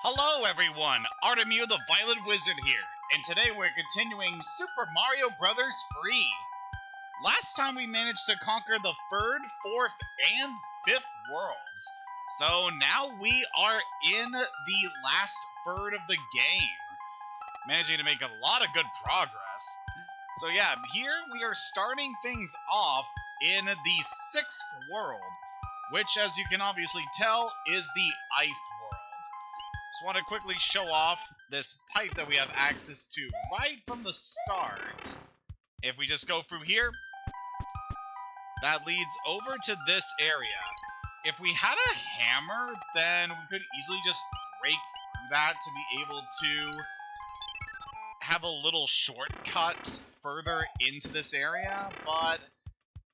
Hello everyone, Artemir the Violent Wizard here, and today we're continuing Super Mario Bros. Free. Last time we managed to conquer the 3rd, 4th, and 5th worlds, so now we are in the last third of the game, managing to make a lot of good progress. So yeah, here we are starting things off in the 6th world, which as you can obviously tell is the Ice World. Just want to quickly show off this pipe that we have access to right from the start. If we just go through here, that leads over to this area. If we had a hammer, then we could easily just break through that to be able to have a little shortcut further into this area, but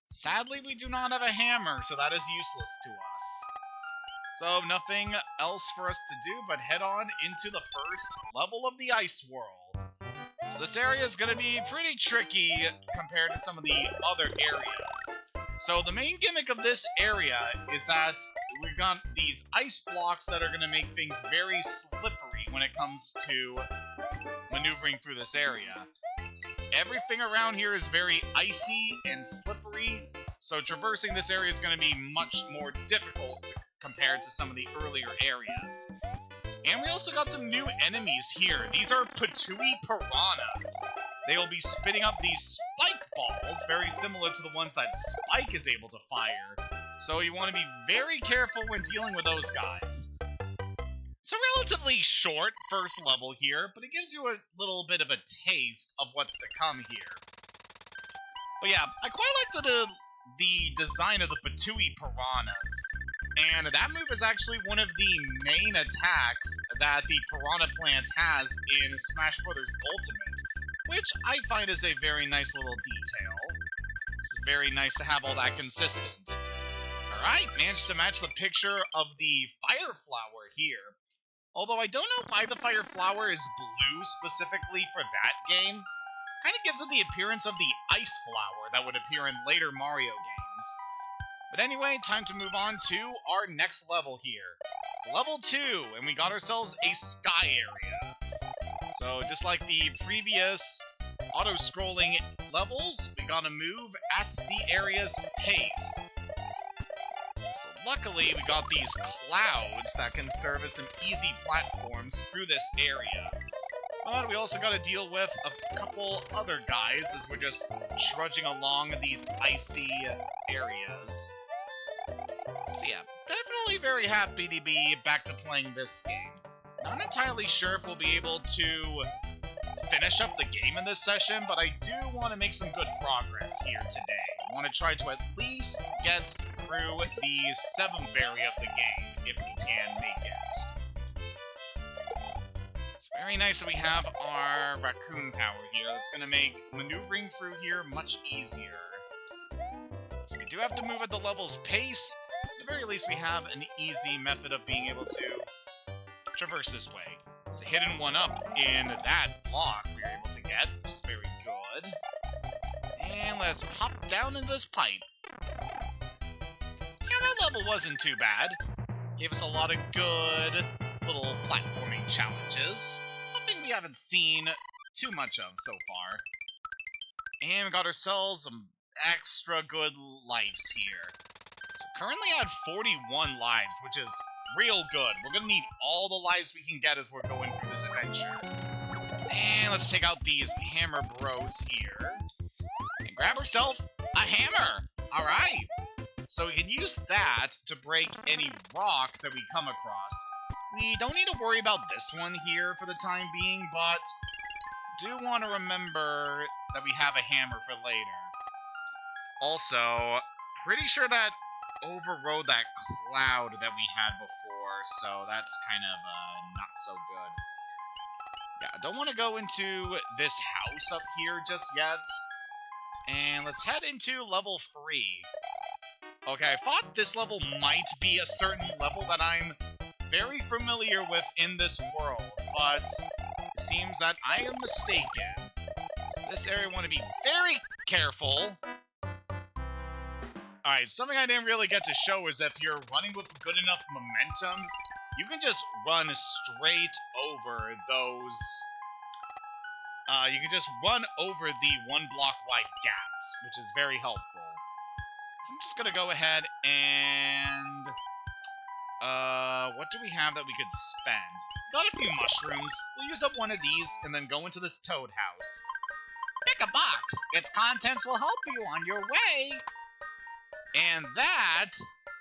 sadly we do not have a hammer, so that is useless to us. So nothing else for us to do but head on into the first level of the Ice World. So this area is going to be pretty tricky compared to some of the other areas. So the main gimmick of this area is that we've got these ice blocks that are going to make things very slippery when it comes to maneuvering through this area. Everything around here is very icy and slippery, so traversing this area is going to be much more difficult compared to some of the earlier areas. And we also got some new enemies here. These are Patooey Piranhas. They will be spitting up these spike balls, very similar to the ones that Spike is able to fire. So you want to be very careful when dealing with those guys. It's a relatively short first level here, but it gives you a little bit of a taste of what's to come here. But yeah, I quite like the design of the Patooey Piranhas. And that move is actually one of the main attacks that the Piranha Plant has in Smash Bros. Ultimate, which I find is a very nice little detail. It's very nice to have all that consistent. Alright, managed to match the picture of the Fire Flower here. Although I don't know why the Fire Flower is blue specifically for that game. Kind of gives it the appearance of the Ice Flower that would appear in later Mario games. But anyway, time to move on to our next level here. It's level 2, and we got ourselves a sky area. So just like the previous auto-scrolling levels, we gotta move at the area's pace. So luckily, we got these clouds that can serve as some easy platforms through this area. But we also gotta deal with a couple other guys as we're just trudging along these icy areas. So yeah, definitely very happy to be back to playing this game. Not entirely sure if we'll be able to finish up the game in this session, but I do want to make some good progress here today. I want to try to at least get through the 7th area of the game, if we can make it. It's very nice that we have our raccoon power here. That's going to make maneuvering through here much easier. So we do have to move at the level's pace. At the very least, we have an easy method of being able to traverse this way. It's a hidden one-up in that block we were able to get, which is very good. And let's hop down in this pipe. Yeah, that level wasn't too bad. Gave us a lot of good little platforming challenges. Nothing we haven't seen too much of so far. And we got ourselves some extra good lives here. So currently at 41 lives, which is real good. We're gonna need all the lives we can get as we're going through this adventure. And let's take out these hammer bros here. And grab ourselves a hammer! Alright! So we can use that to break any rock that we come across. We don't need to worry about this one here for the time being, but do want to remember that we have a hammer for later. Also, pretty sure that overrode that cloud that we had before, so that's kind of not so good. Yeah, I don't want to go into this house up here just yet. And let's head into level 3. Okay, I thought this level might be a certain level that I'm very familiar with in this world, but it seems that I am mistaken. This area I want to be very careful. Alright, something I didn't really get to show is if you're running with good enough momentum, you can just run straight over those. You can just run over the 1 block wide gaps, which is very helpful. So I'm just gonna go ahead and what do we have that we could spend? Got a few mushrooms. We'll use up one of these and then go into this toad house. Pick a box. Its contents will help you on your way. And that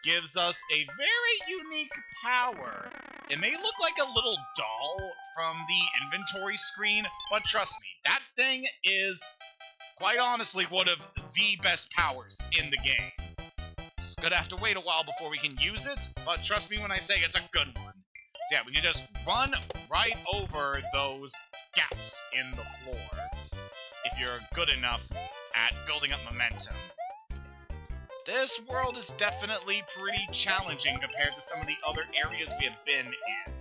gives us a very unique power. It may look like a little doll from the inventory screen, but trust me, that thing is, quite honestly, one of the best powers in the game. It's gonna have to wait a while before we can use it, but trust me when I say it's a good one. So yeah, we can just run right over those gaps in the floor if you're good enough at building up momentum. This world is definitely pretty challenging compared to some of the other areas we have been in.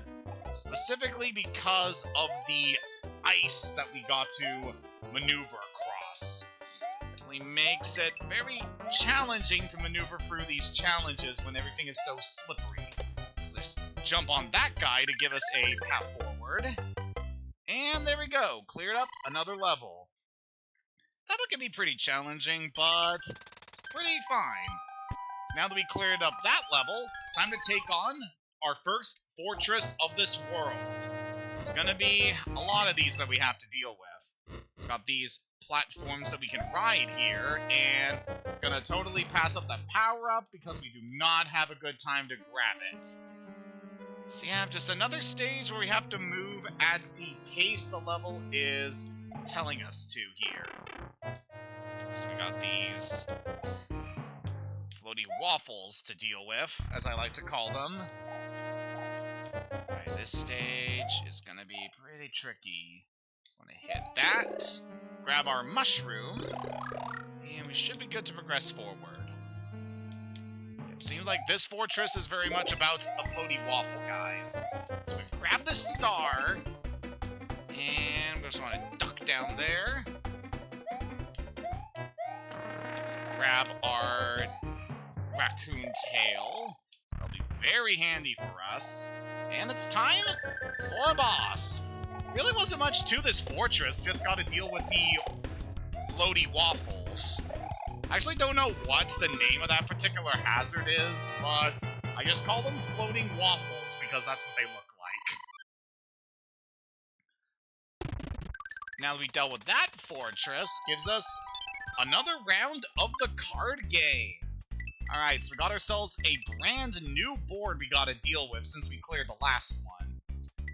Specifically because of the ice that we got to maneuver across. Definitely makes it very challenging to maneuver through these challenges when everything is so slippery. So let's jump on that guy to give us a path forward. And there we go, cleared up another level. That one can be pretty challenging, but pretty fine. So now that we cleared up that level, it's time to take on our first fortress of this world. It's gonna be a lot of these that we have to deal with. It's got these platforms that we can ride here, and it's gonna totally pass up that power-up because we do not have a good time to grab it. So yeah, just another stage where we have to move at the pace the level is telling us to here. So we got these floaty waffles to deal with, as I like to call them. Alright, this stage is gonna be pretty tricky. I'm gonna hit that, grab our mushroom, and we should be good to progress forward. It seems like this fortress is very much about a floaty waffle, guys. So we grab the star, and we just want to duck down there. So grab our raccoon tail. So that'll be very handy for us. And it's time for a boss. Really wasn't much to this fortress, just got to deal with the floaty waffles. I actually don't know what the name of that particular hazard is, but I just call them floating waffles because that's what they look like. Now that we dealt with that fortress, gives us another round of the card game. Alright, so we got ourselves a brand new board we gotta deal with since we cleared the last one.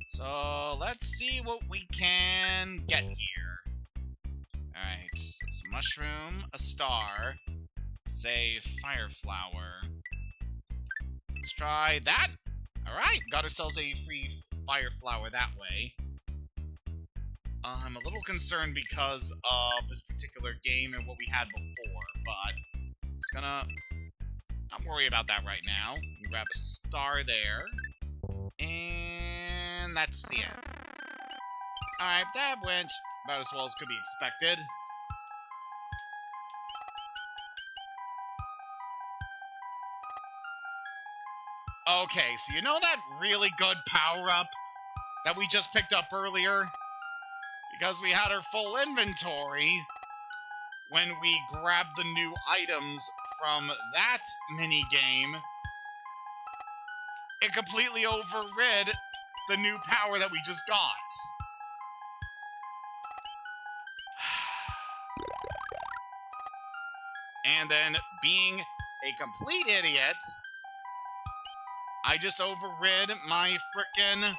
So let's see what we can get here. Alright, so it's a mushroom, a star, it's a fire flower. Let's try that. Alright, got ourselves a free fire flower that way. I'm a little concerned because of this particular game and what we had before, but it's gonna not worry about that right now. You grab a star there, and that's the end. Alright, that went about as well as could be expected. Okay, so you know that really good power-up that we just picked up earlier? Because we had our full inventory when we grabbed the new items from that mini-game. It completely overrid the new power that we just got. And then, being a complete idiot, I just overrid my frickin'...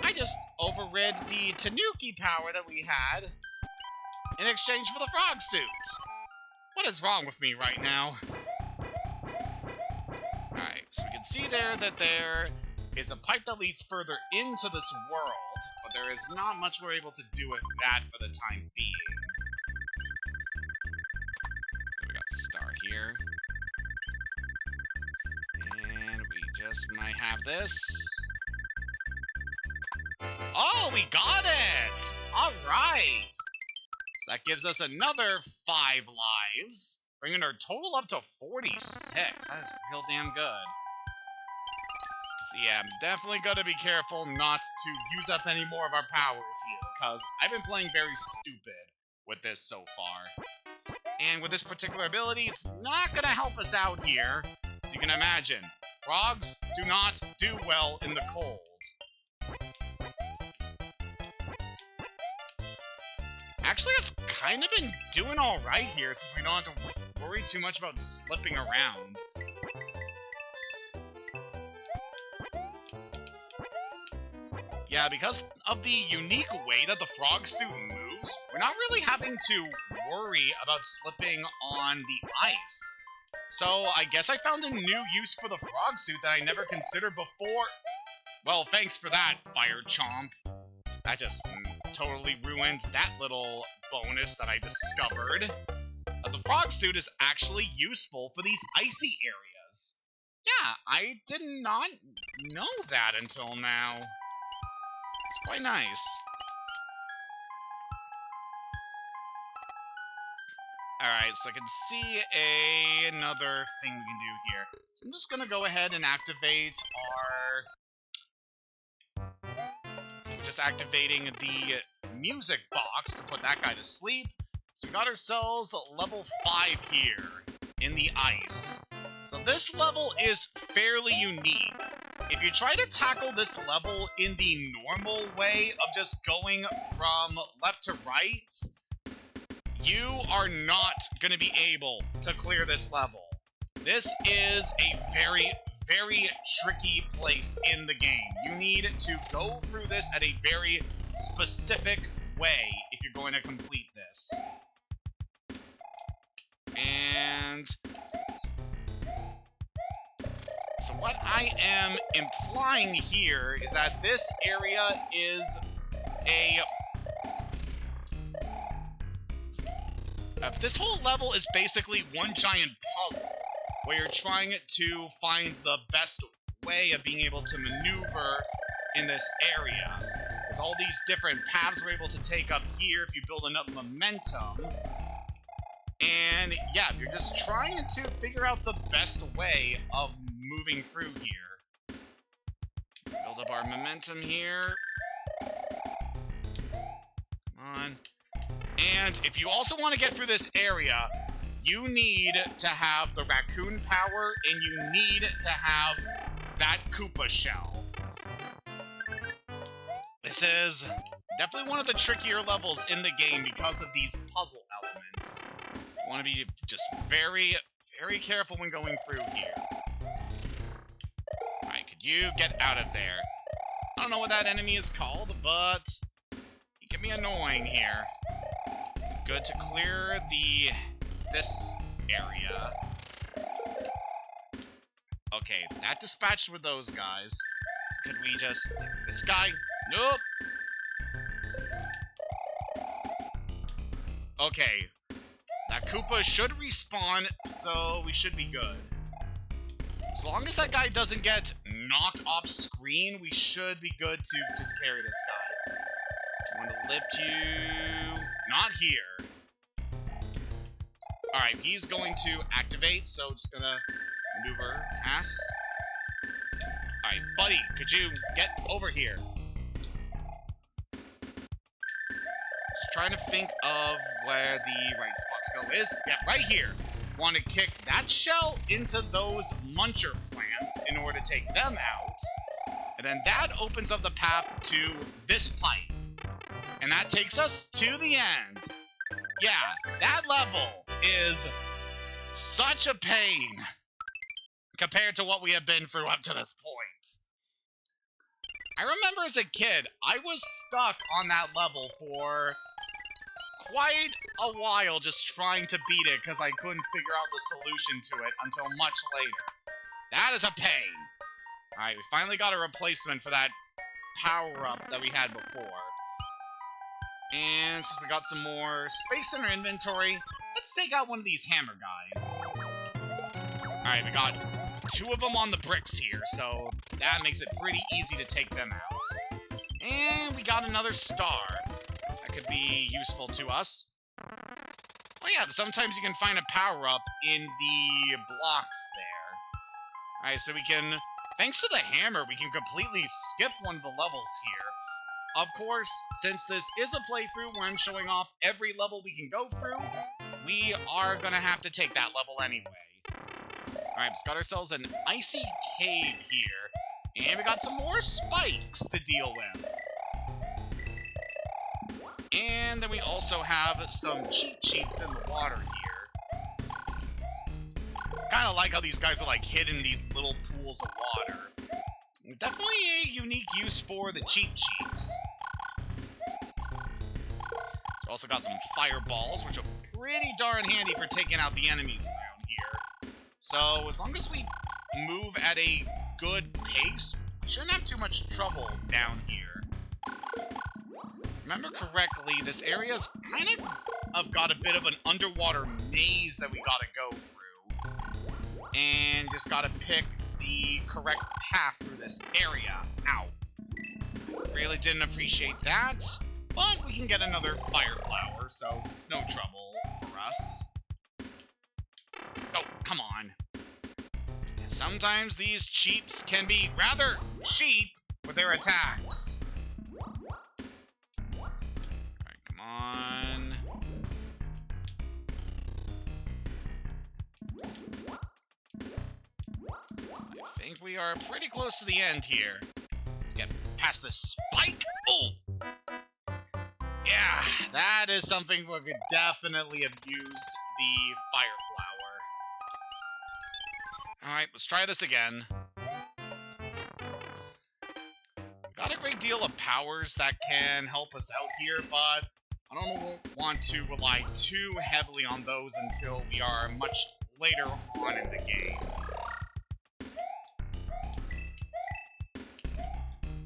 I just overrid the Tanuki power that we had in exchange for the frog suit. What is wrong with me right now? Alright, so we can see there that there is a pipe that leads further into this world, but there is not much we're able to do with that for the time being. We got the star here. And we just might have this. Oh, we got it! Alright! So that gives us another 5 lives, bringing our total up to 46. That is real damn good. So yeah, I'm definitely gonna be careful not to use up any more of our powers here, because I've been playing very stupid with this so far. And with this particular ability, it's not gonna help us out here. So you can imagine, frogs do not do well in the cold. Actually, it's kind of been doing alright here, since we don't have to worry too much about slipping around. Yeah, because of the unique way that the frog suit moves, we're not really having to worry about slipping on the ice. So I guess I found a new use for the frog suit that I never considered before. Well, thanks for that, Fire Chomp. That just totally ruined that little bonus that I discovered. The frog suit is actually useful for these icy areas. Yeah, I did not know that until now. It's quite nice. Alright, so I can see another thing we can do here. So I'm just gonna go ahead and activate our... Just activating the music box to put that guy to sleep. So we got ourselves level 5 here in the ice. So this level is fairly unique. If you try to tackle this level in the normal way of just going from left to right, you are not going to be able to clear this level. This is a very, very tricky place in the game. You need to go through this at a very specific way if you're going to complete this. And so what I am implying here is that this area is this whole level is basically one giant puzzle, where you're trying to find the best way of being able to maneuver in this area. There's all these different paths we're able to take up here if you build enough momentum. And yeah, you're just trying to figure out the best way of moving through here. Build up our momentum here. Come on. And if you also want to get through this area, you need to have the raccoon power, and you need to have that Koopa shell. This is definitely one of the trickier levels in the game because of these puzzle elements. You want to be just very, very careful when going through here. Alright, could you get out of there? I don't know what that enemy is called, but you get me annoying here. Good to clear this area. Okay, that dispatched with those guys. Could we just... This guy? Nope. Okay. That Koopa should respawn, so we should be good. As long as that guy doesn't get knocked off screen, we should be good to just carry this guy. Just want to lift you... Not here. Alright, he's going to activate, so just gonna maneuver past. Alright, buddy, could you get over here? Just trying to think of where the right spot to go is. Yeah, right here. Want to kick that shell into those muncher plants in order to take them out. And then that opens up the path to this pipe. And that takes us to the end. Yeah, that level is such a pain compared to what we have been through up to this point. I remember as a kid, I was stuck on that level for quite a while just trying to beat it because I couldn't figure out the solution to it until much later. That is a pain. Alright, we finally got a replacement for that power-up that we had before. And since we got some more space in our inventory, let's take out one of these hammer guys. Alright, we got 2 of them on the bricks here, so that makes it pretty easy to take them out. And we got another star. That could be useful to us. Oh yeah, sometimes you can find a power-up in the blocks there. Alright, so we can Thanks to the hammer, we can completely skip one of the levels here. Of course, since this is a playthrough where I'm showing off every level we can go through, we are gonna have to take that level anyway. Alright, we've got ourselves an icy cave here, and we got some more spikes to deal with. And then we also have some cheat sheets in the water here. Kind of like how these guys are like hidden in these little pools of water. Definitely a unique use for the cheat sheets. We also got some fireballs, which are pretty darn handy for taking out the enemies around here. So as long as we move at a good pace, we shouldn't have too much trouble down here. Remember correctly, this area's kind of got a bit of an underwater maze that we gotta go through. And just gotta pick the correct path through this area. Ow. Really didn't appreciate that, but we can get another fire flower, so it's no trouble for us. Oh, come on. Sometimes these cheats can be rather cheap with their attacks. On. I think we are pretty close to the end here. Let's get past this spike. Oh! Yeah, that is something we could definitely have used the fire flower. Alright, let's try this again. Got a great deal of powers that can help us out here, but I don't want to rely too heavily on those until we are much later on in the game.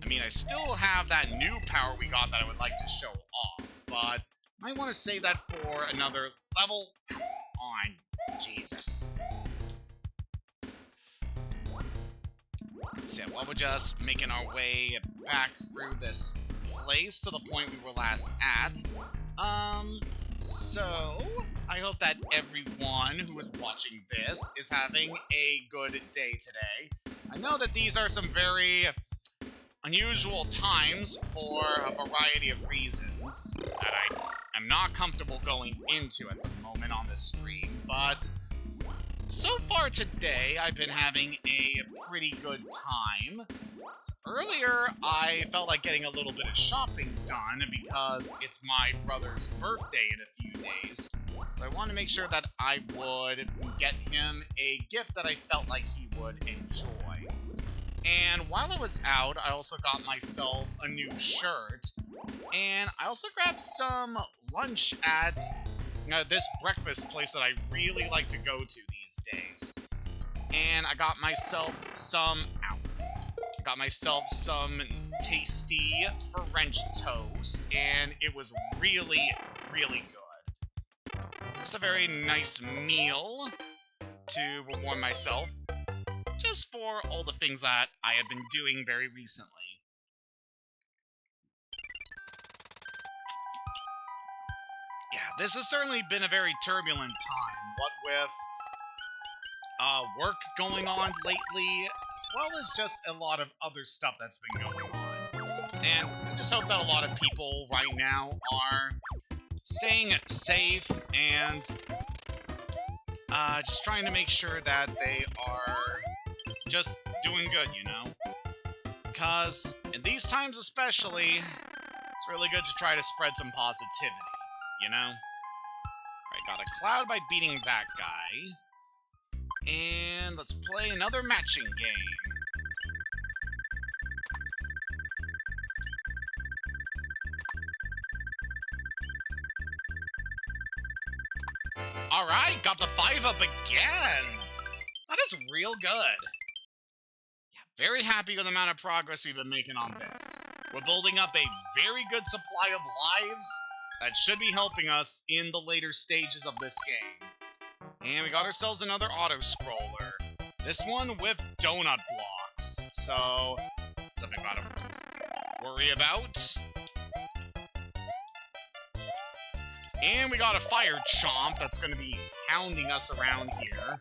I mean, I still have that new power we got that I would like to show off, but I might want to save that for another level. Come on, Jesus. So yeah, while we're just making our way back through this place to the point we were last at, so I hope that everyone who is watching this is having a good day today. I know that these are some very unusual times for a variety of reasons that I am not comfortable going into at the moment on this stream, but so far today, I've been having a pretty good time. Earlier, I felt like getting a little bit of shopping done because it's my brother's birthday in a few days. So I wanted to make sure that I would get him a gift that I felt like he would enjoy. And while I was out, I also got myself a new shirt. And I also grabbed some lunch at this breakfast place that I really like to go to these days. And I got myself some tasty French toast, and it was really, really good. Just a very nice meal to reward myself, just for all the things that I have been doing very recently. Yeah, this has certainly been a very turbulent time, what with work going on lately, as well as just a lot of other stuff that's been going on. And I just hope that a lot of people right now are staying safe and just trying to make sure that they are just doing good, you know? Because in these times especially, it's really good to try to spread some positivity, you know? Alright, got a cloud by beating that guy. And let's play another matching game. Alright, got the 5 up again! That is real good. Yeah, very happy with the amount of progress we've been making on this. We're building up a very good supply of lives that should be helping us in the later stages of this game. And we got ourselves another auto-scroller. This one with donut blocks. So, something about to worry about. And we got a fire chomp that's going to be hounding us around here.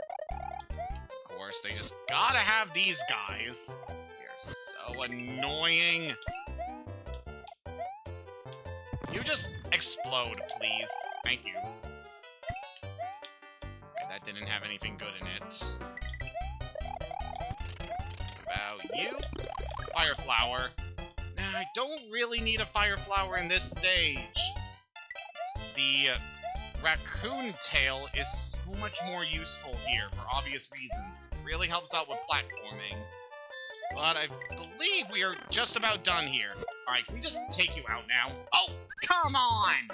Of course, they just gotta have these guys. They're so annoying. You just explode, please. Thank you. Okay, that didn't have anything good in it. About you? Fire flower. Nah, I don't really need a fire flower in this stage. The raccoon tail is so much more useful here for obvious reasons. It really helps out with platforming. But I believe we are just about done here. Alright, can we just take you out now? Oh, come on!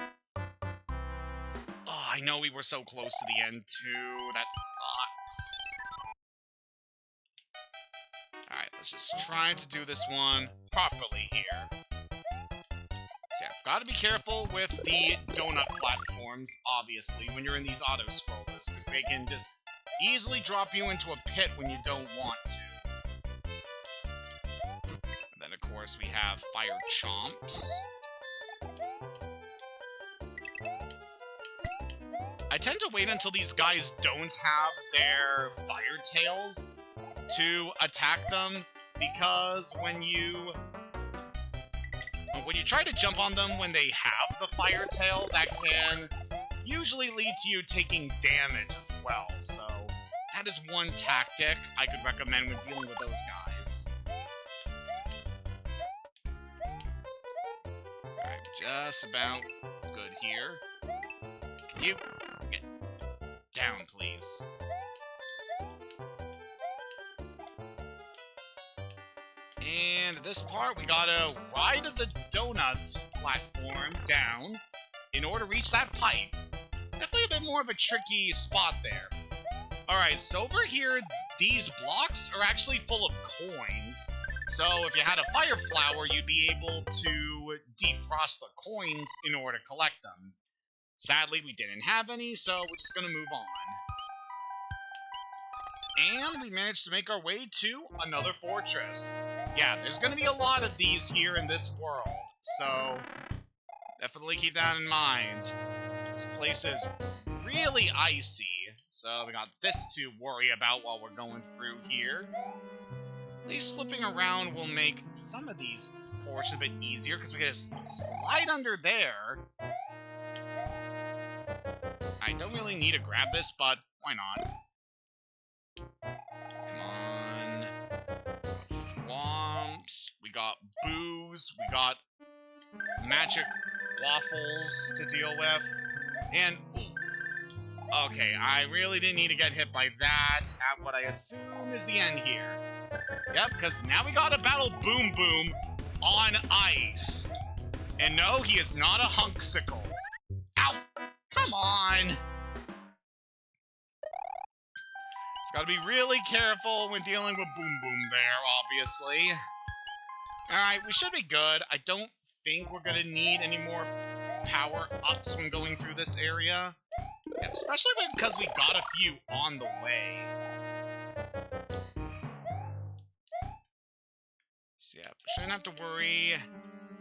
Oh, I know we were so close to the end, too. That sucks. Alright, let's just try to do this one properly here. So yeah, gotta be careful with the donut platforms, obviously, when you're in these auto-scrollers, because they can just easily drop you into a pit when you don't want to. And then, of course, we have fire chomps. I tend to wait until these guys don't have their fire tails to attack them, because when you try to jump on them when they have the fire tail, that can usually lead to you taking damage as well. So that is one tactic I could recommend when dealing with those guys. Alright, just about good here. Can you get down, please? And this part, we gotta ride the donut platform down in order to reach that pipe. Definitely a bit more of a tricky spot there. Alright, so over here, these blocks are actually full of coins. So if you had a fire flower, you'd be able to defrost the coins in order to collect them. Sadly, we didn't have any, so we're just gonna move on. And we managed to make our way to another fortress. Yeah, there's gonna be a lot of these here in this world, so definitely keep that in mind. This place is really icy, so we got this to worry about while we're going through here. At least slipping around will make some of these portions a bit easier, because we can just slide under there. I don't really need to grab this, but why not? Come on. Swamps. We got booze. We got magic waffles to deal with. And, ooh. Okay, I really didn't need to get hit by that at what I assume is the end here. Yep, because now we gotta battle Boom Boom on ice. And no, he is not a hunksicle. Ow! Come on! Gotta be really careful when dealing with Boom Boom there, obviously. Alright, we should be good. I don't think we're gonna need any more power-ups when going through this area. Yeah, especially because we got a few on the way. So yeah, we shouldn't have to worry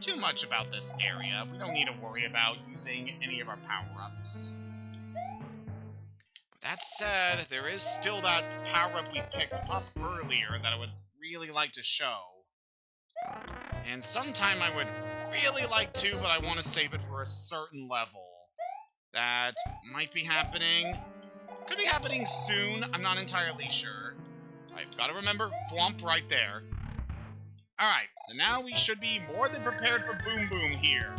too much about this area. We don't need to worry about using any of our power-ups. That said, there is still that power-up we picked up earlier that I would really like to show. And sometime I would really like to, but I want to save it for a certain level. That might be happening. Could be happening soon, I'm not entirely sure. I've got to remember, Thwomp right there. Alright, so now we should be more than prepared for Boom Boom here.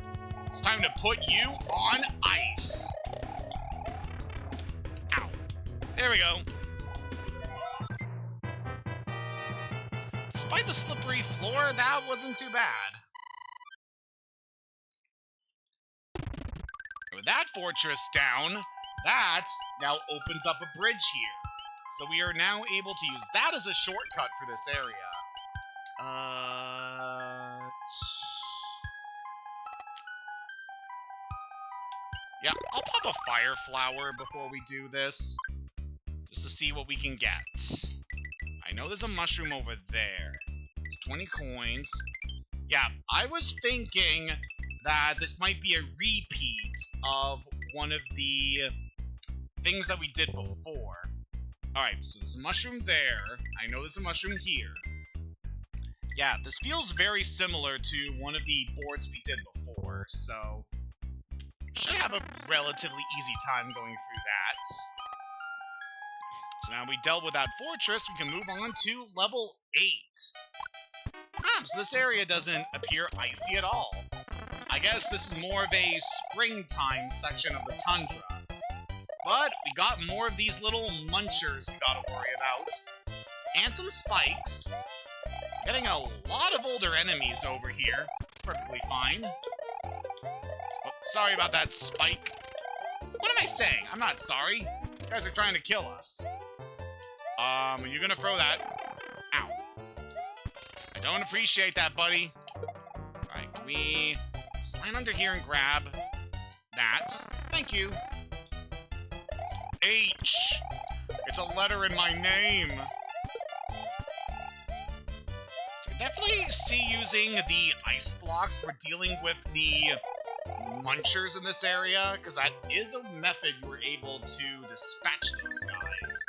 It's time to put you on ice. There we go. Despite the slippery floor, that wasn't too bad. With that fortress down, that now opens up a bridge here. So we are now able to use that as a shortcut for this area. Yeah, I'll pop a fire flower before we do this. Just to see what we can get. I know there's a mushroom over there. It's 20 coins. Yeah, I was thinking that this might be a repeat of one of the things that we did before. Alright, so there's a mushroom there. I know there's a mushroom here. Yeah, this feels very similar to one of the boards we did before, so should have a relatively easy time going through that. So now we dealt with that fortress, we can move on to level 8. So this area doesn't appear icy at all. I guess this is more of a springtime section of the tundra. But we got more of these little munchers we gotta worry about. And some spikes. Getting a lot of older enemies over here. Perfectly fine. Oh, sorry about that, Spike. What am I saying? I'm not sorry. These guys are trying to kill us. Are you gonna throw that? Ow. I don't appreciate that, buddy. Alright, can we slide under here and grab that? Thank you. H. It's a letter in my name. So I definitely see using the ice blocks for dealing with the munchers in this area, because that is a method you were able to dispatch those guys.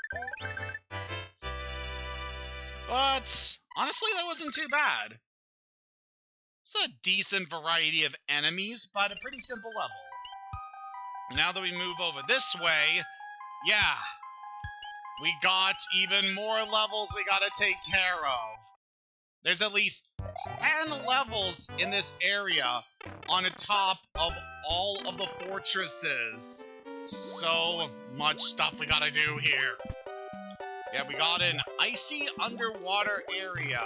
But honestly, that wasn't too bad. It's a decent variety of enemies, but a pretty simple level. Now that we move over this way, yeah, we got even more levels we gotta take care of. There's at least 10 levels in this area on the top of all of the fortresses. So much stuff we gotta do here. Yeah, we got an icy underwater area.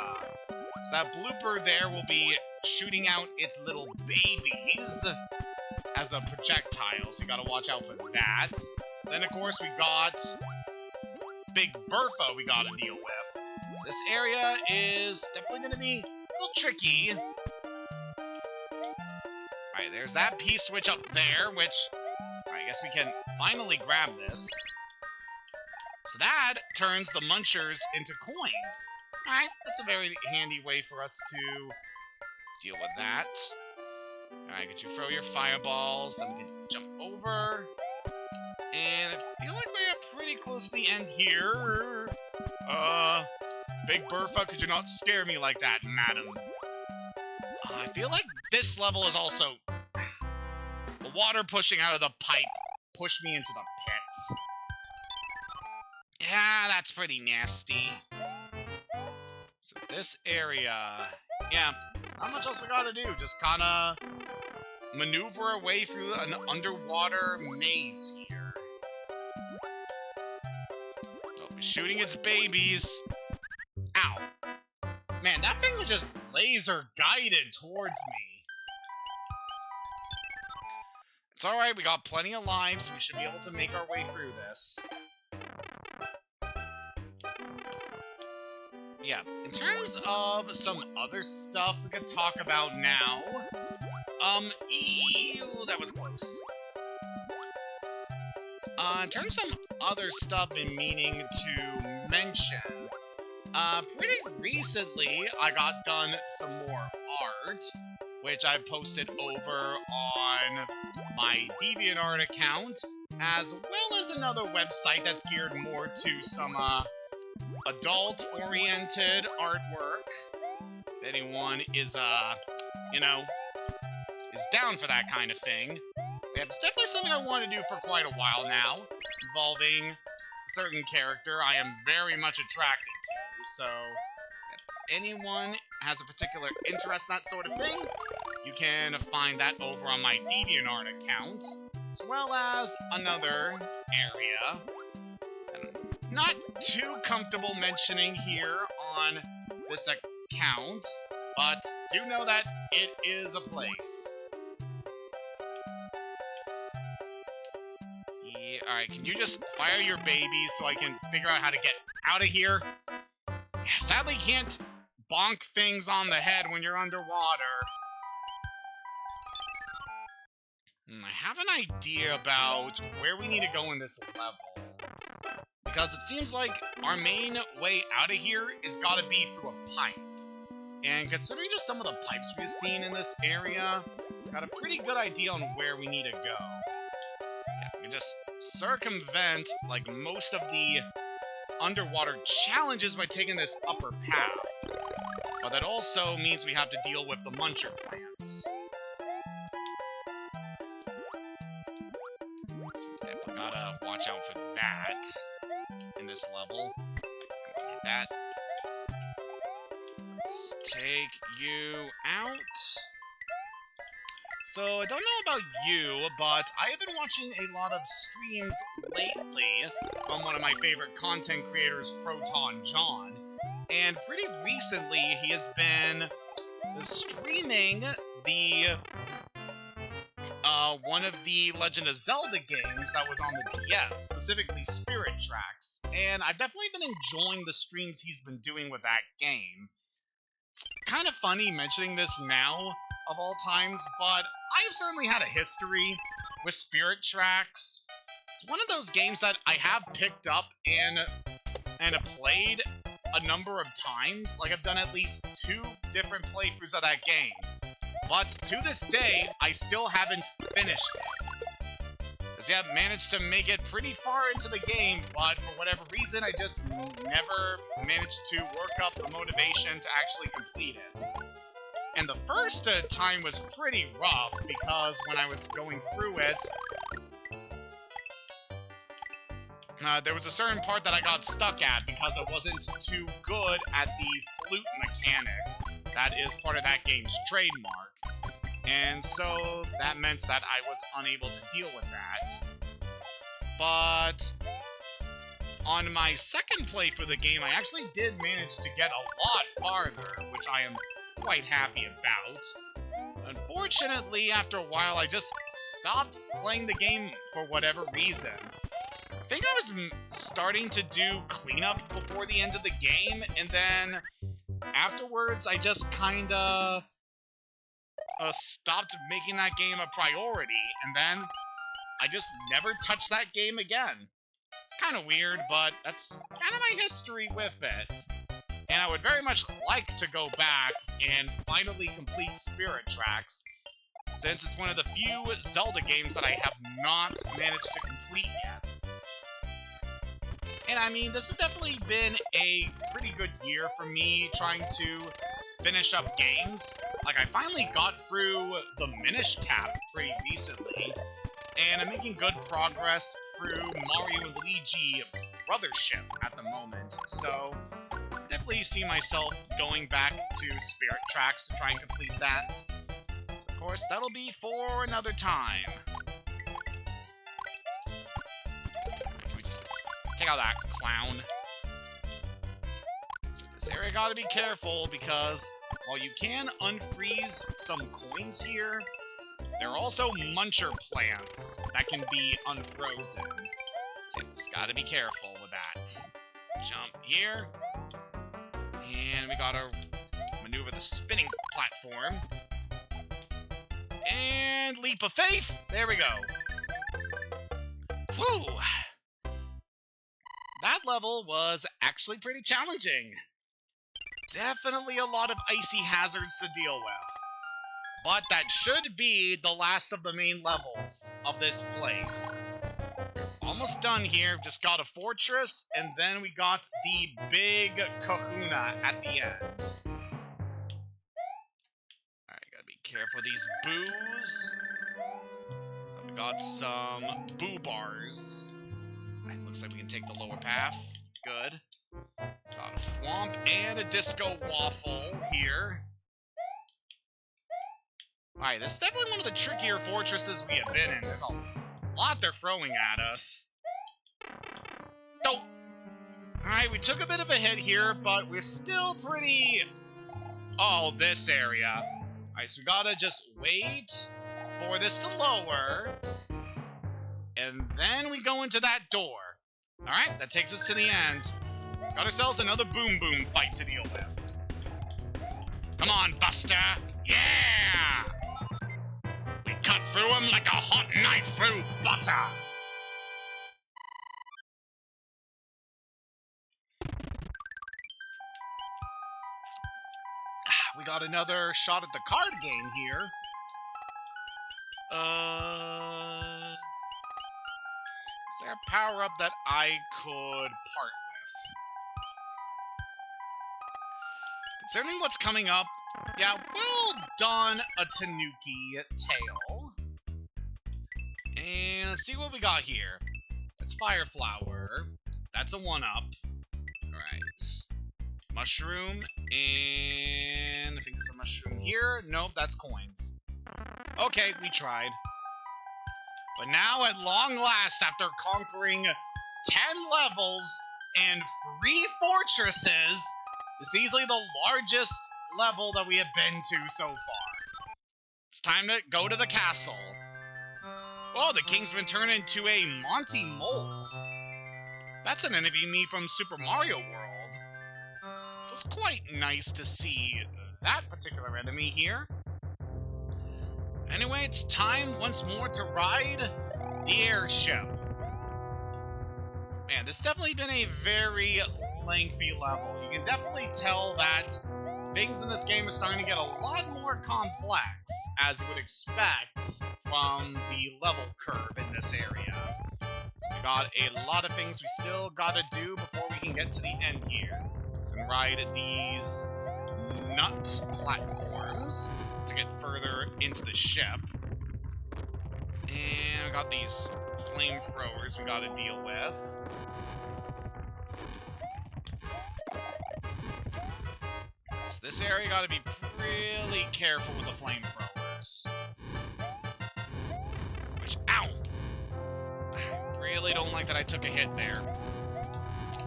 So that blooper there will be shooting out its little babies as a projectile, so you gotta watch out for that. Then, of course, we got Big Bertha we gotta deal with. So this area is definitely gonna be a little tricky. Alright, there's that P-switch up there, which I guess we can finally grab this. So that turns the munchers into coins. Alright, that's a very handy way for us to deal with that. Alright, could you throw your fireballs, then we can jump over. And I feel like we're pretty close to the end here. Big Bertha, could you not scare me like that, madam? I feel like this level is also... the water pushing out of the pipe pushed me into the pits. Yeah, that's pretty nasty. So this area... yeah, there's not much else we gotta do. Just kinda maneuver our way through an underwater maze here. Oh, we're shooting its babies. Ow. Man, that thing was just laser guided towards me. It's alright, we got plenty of lives. We should be able to make our way through this. Yeah, in terms of some other stuff we could talk about now, ew, that was close. In terms of some other stuff in meaning to mention, pretty recently I got done some more art, which I posted over on my DeviantArt account, as well as another website that's geared more to some, adult-oriented artwork. If anyone is, you know, is down for that kind of thing. Yeah, it's definitely something I want to do for quite a while now, involving a certain character I am very much attracted to. So, if anyone has a particular interest in that sort of thing, you can find that over on my DeviantArt account, as well as another area not too comfortable mentioning here on this account, but do know that it is a place. Yeah, alright, can you just fire your babies so I can figure out how to get out of here? Yeah, sadly can't bonk things on the head when you're underwater. I have an idea about where we need to go in this level. Because it seems like our main way out of here is gotta be through a pipe. And considering just some of the pipes we've seen in this area, got a pretty good idea on where we need to go. Yeah, we can just circumvent, like, most of the underwater challenges by taking this upper path. But that also means we have to deal with the muncher plants. So definitely gotta watch out for that in this level. Get that. Let's take you out. So, I don't know about you, but I have been watching a lot of streams lately from one of my favorite content creators, Proton John. And pretty recently, he has been streaming the one of the Legend of Zelda games that was on the DS, specifically Spirit Tracks. And I've definitely been enjoying the streams he's been doing with that game. It's kind of funny mentioning this now, of all times, but I have certainly had a history with Spirit Tracks. It's one of those games that I have picked up and played a number of times. Like, I've done at least 2 different playthroughs of that game. But to this day, I still haven't finished it. Because, yeah, I've managed to make it pretty far into the game, but for whatever reason, I just never managed to work up the motivation to actually complete it. And the first time was pretty rough, because when I was going through it, there was a certain part that I got stuck at because I wasn't too good at the flute mechanic. That is part of that game's trademark. And so that meant that I was unable to deal with that. But on my second playthrough of the game, I actually did manage to get a lot farther, which I am quite happy about. Unfortunately, after a while, I just stopped playing the game for whatever reason. I think I was starting to do cleanup before the end of the game, and then afterwards, I just kinda stopped making that game a priority, and then I just never touched that game again. It's kind of weird, but that's kind of my history with it. And I would very much like to go back and finally complete Spirit Tracks, since it's one of the few Zelda games that I have not managed to complete yet. And I mean, this has definitely been a pretty good year for me trying to finish up games. Like, I finally got through the Minish Cap pretty recently, and I'm making good progress through Mario and Luigi Brothership at the moment, so I definitely see myself going back to Spirit Tracks to try and complete that. So, of course, that'll be for another time. Take out that clown. So this area gotta be careful, because while you can unfreeze some coins here, there are also muncher plants that can be unfrozen. So just gotta be careful with that. Jump here. And we gotta maneuver the spinning platform. And leap of faith! There we go. Whew! That level was actually pretty challenging. Definitely a lot of icy hazards to deal with. But that should be the last of the main levels of this place. Almost done here. Just got a fortress, and then we got the big kahuna at the end. Alright, gotta be careful of these boos. We got some boo bars. Alright, looks like we can take the lower path. Good. Got a swamp and a disco waffle here. Alright, this is definitely one of the trickier fortresses we have been in. There's a lot they're throwing at us. Oh! Alright, we took a bit of a hit here, but we're still pretty... Oh, this area. Alright, so we gotta just wait for this to lower. And then we go into that door. Alright, that takes us to the end. Let's got ourselves another boom boom fight to deal with. Come on, Buster! Yeah! We cut through him like a hot knife through butter! We got another shot at the card game here. Is there a power-up that I could part with? Concerning what's coming up, yeah, well done, a Tanuki tail. And let's see what we got here. That's Fire Flower. That's a 1-up. Alright. Mushroom, and I think there's a mushroom here. Nope, that's coins. Okay, we tried. But now, at long last, after conquering 10 levels and 3 fortresses, it's easily the largest level that we have been to so far. It's time to go to the castle. Oh, the king's been turned into a Monty Mole. That's an enemy from Super Mario World. So it's quite nice to see that particular enemy here. Anyway, it's time once more to ride the airship. Man, this has definitely been a very lengthy level. You can definitely tell that things in this game are starting to get a lot more complex, as you would expect from the level curve in this area. So we got a lot of things we still gotta do before we can get to the end here. So we can ride these nut platforms to get further into the ship. And we got these flamethrowers we gotta deal with. So this area you gotta be really careful with the flamethrowers. Which, ow! I really don't like that I took a hit there.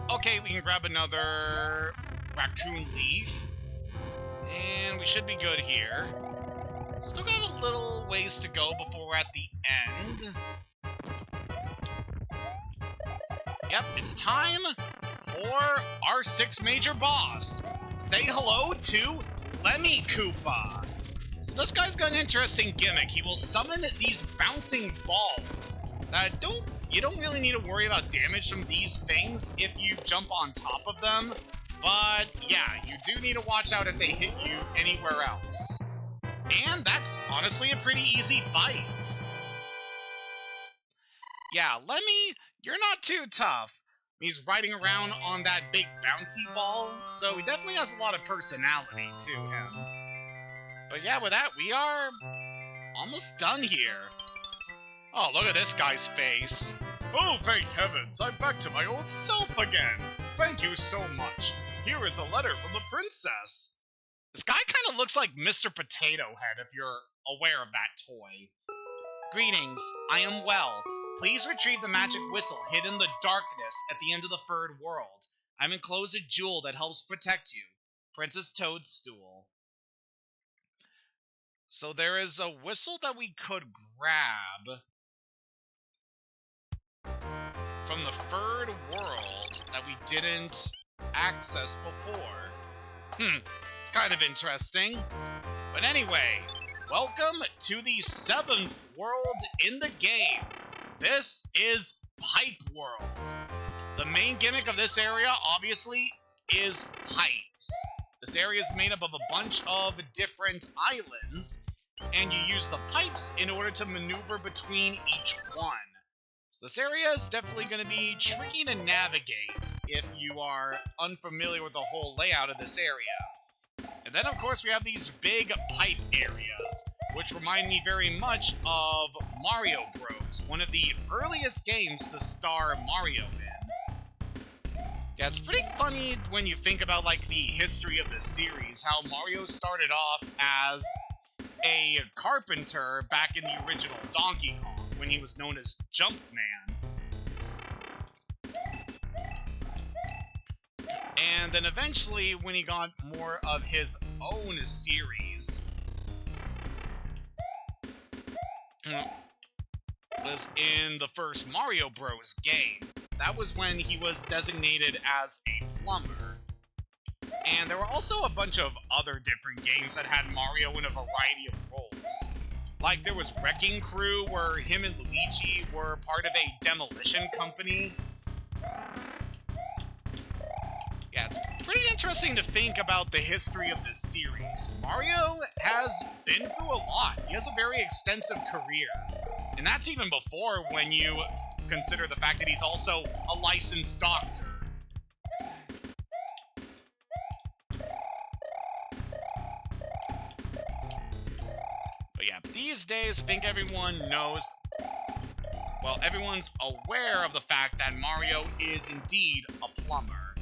Okay, we can grab another raccoon leaf. And we should be good here. Still got a little ways to go before we're at the end. Yep, it's time for our 6th major boss. Say hello to Lemmy Koopa. So this guy's got an interesting gimmick. He will summon these bouncing balls that you don't really need to worry about damage from these things if you jump on top of them. But yeah, you do need to watch out if they hit you anywhere else. And that's honestly a pretty easy fight. Yeah, Lemmy, you're not too tough. He's riding around on that big bouncy ball, so he definitely has a lot of personality to him. But yeah, with that, we are almost done here. Oh, look at this guy's face. Oh, thank heavens, I'm back to my old self again. Thank you so much. Here is a letter from the princess. This guy kind of looks like Mr. Potato Head, if you're aware of that toy. Greetings, I am well. Please retrieve the magic whistle hid in the darkness at the end of the third world. I've enclosed a jewel that helps protect you. Princess Toadstool. So there is a whistle that we could grab from the third world that we didn't access before. It's kind of interesting. But anyway, welcome to the 7th world in the game. This is Pipe World. The main gimmick of this area, obviously, is pipes. This area is made up of a bunch of different islands, and you use the pipes in order to maneuver between each one. So this area is definitely going to be tricky to navigate if you are unfamiliar with the whole layout of this area. And then, of course, we have these big pipe areas, which remind me very much of Mario Bros., one of the earliest games to star Mario in. Yeah, it's pretty funny when you think about, like, the history of the series, how Mario started off as a carpenter back in the original Donkey Kong, when he was known as Jumpman. And then eventually, when he got more of his own series, was in the first Mario Bros. Game. That was when he was designated as a plumber. And there were also a bunch of other different games that had Mario in a variety of roles. Like, there was Wrecking Crew, where him and Luigi were part of a demolition company. Yeah, it's pretty interesting to think about the history of this series. Mario has been through a lot. He has a very extensive career. And that's even before when you consider the fact that he's also a licensed doctor. But yeah, these days, I think everyone knows, well, everyone's aware of the fact that Mario is indeed a plumber.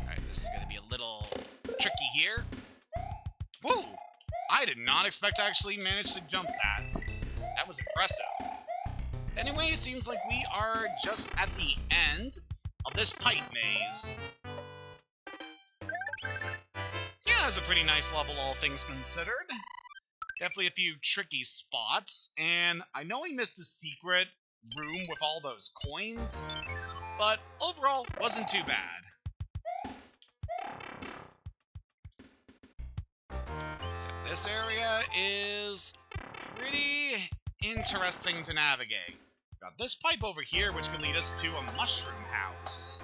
Alright, this is going to be a little tricky here. Woo! I did not expect to actually manage to jump that. That was impressive. Anyway, it seems like we are just at the end of this pipe maze. Yeah, it's a pretty nice level, all things considered. Definitely a few tricky spots, and I know we missed a secret room with all those coins, but overall, wasn't too bad. So this area is pretty interesting to navigate. Got this pipe over here, which can lead us to a mushroom house.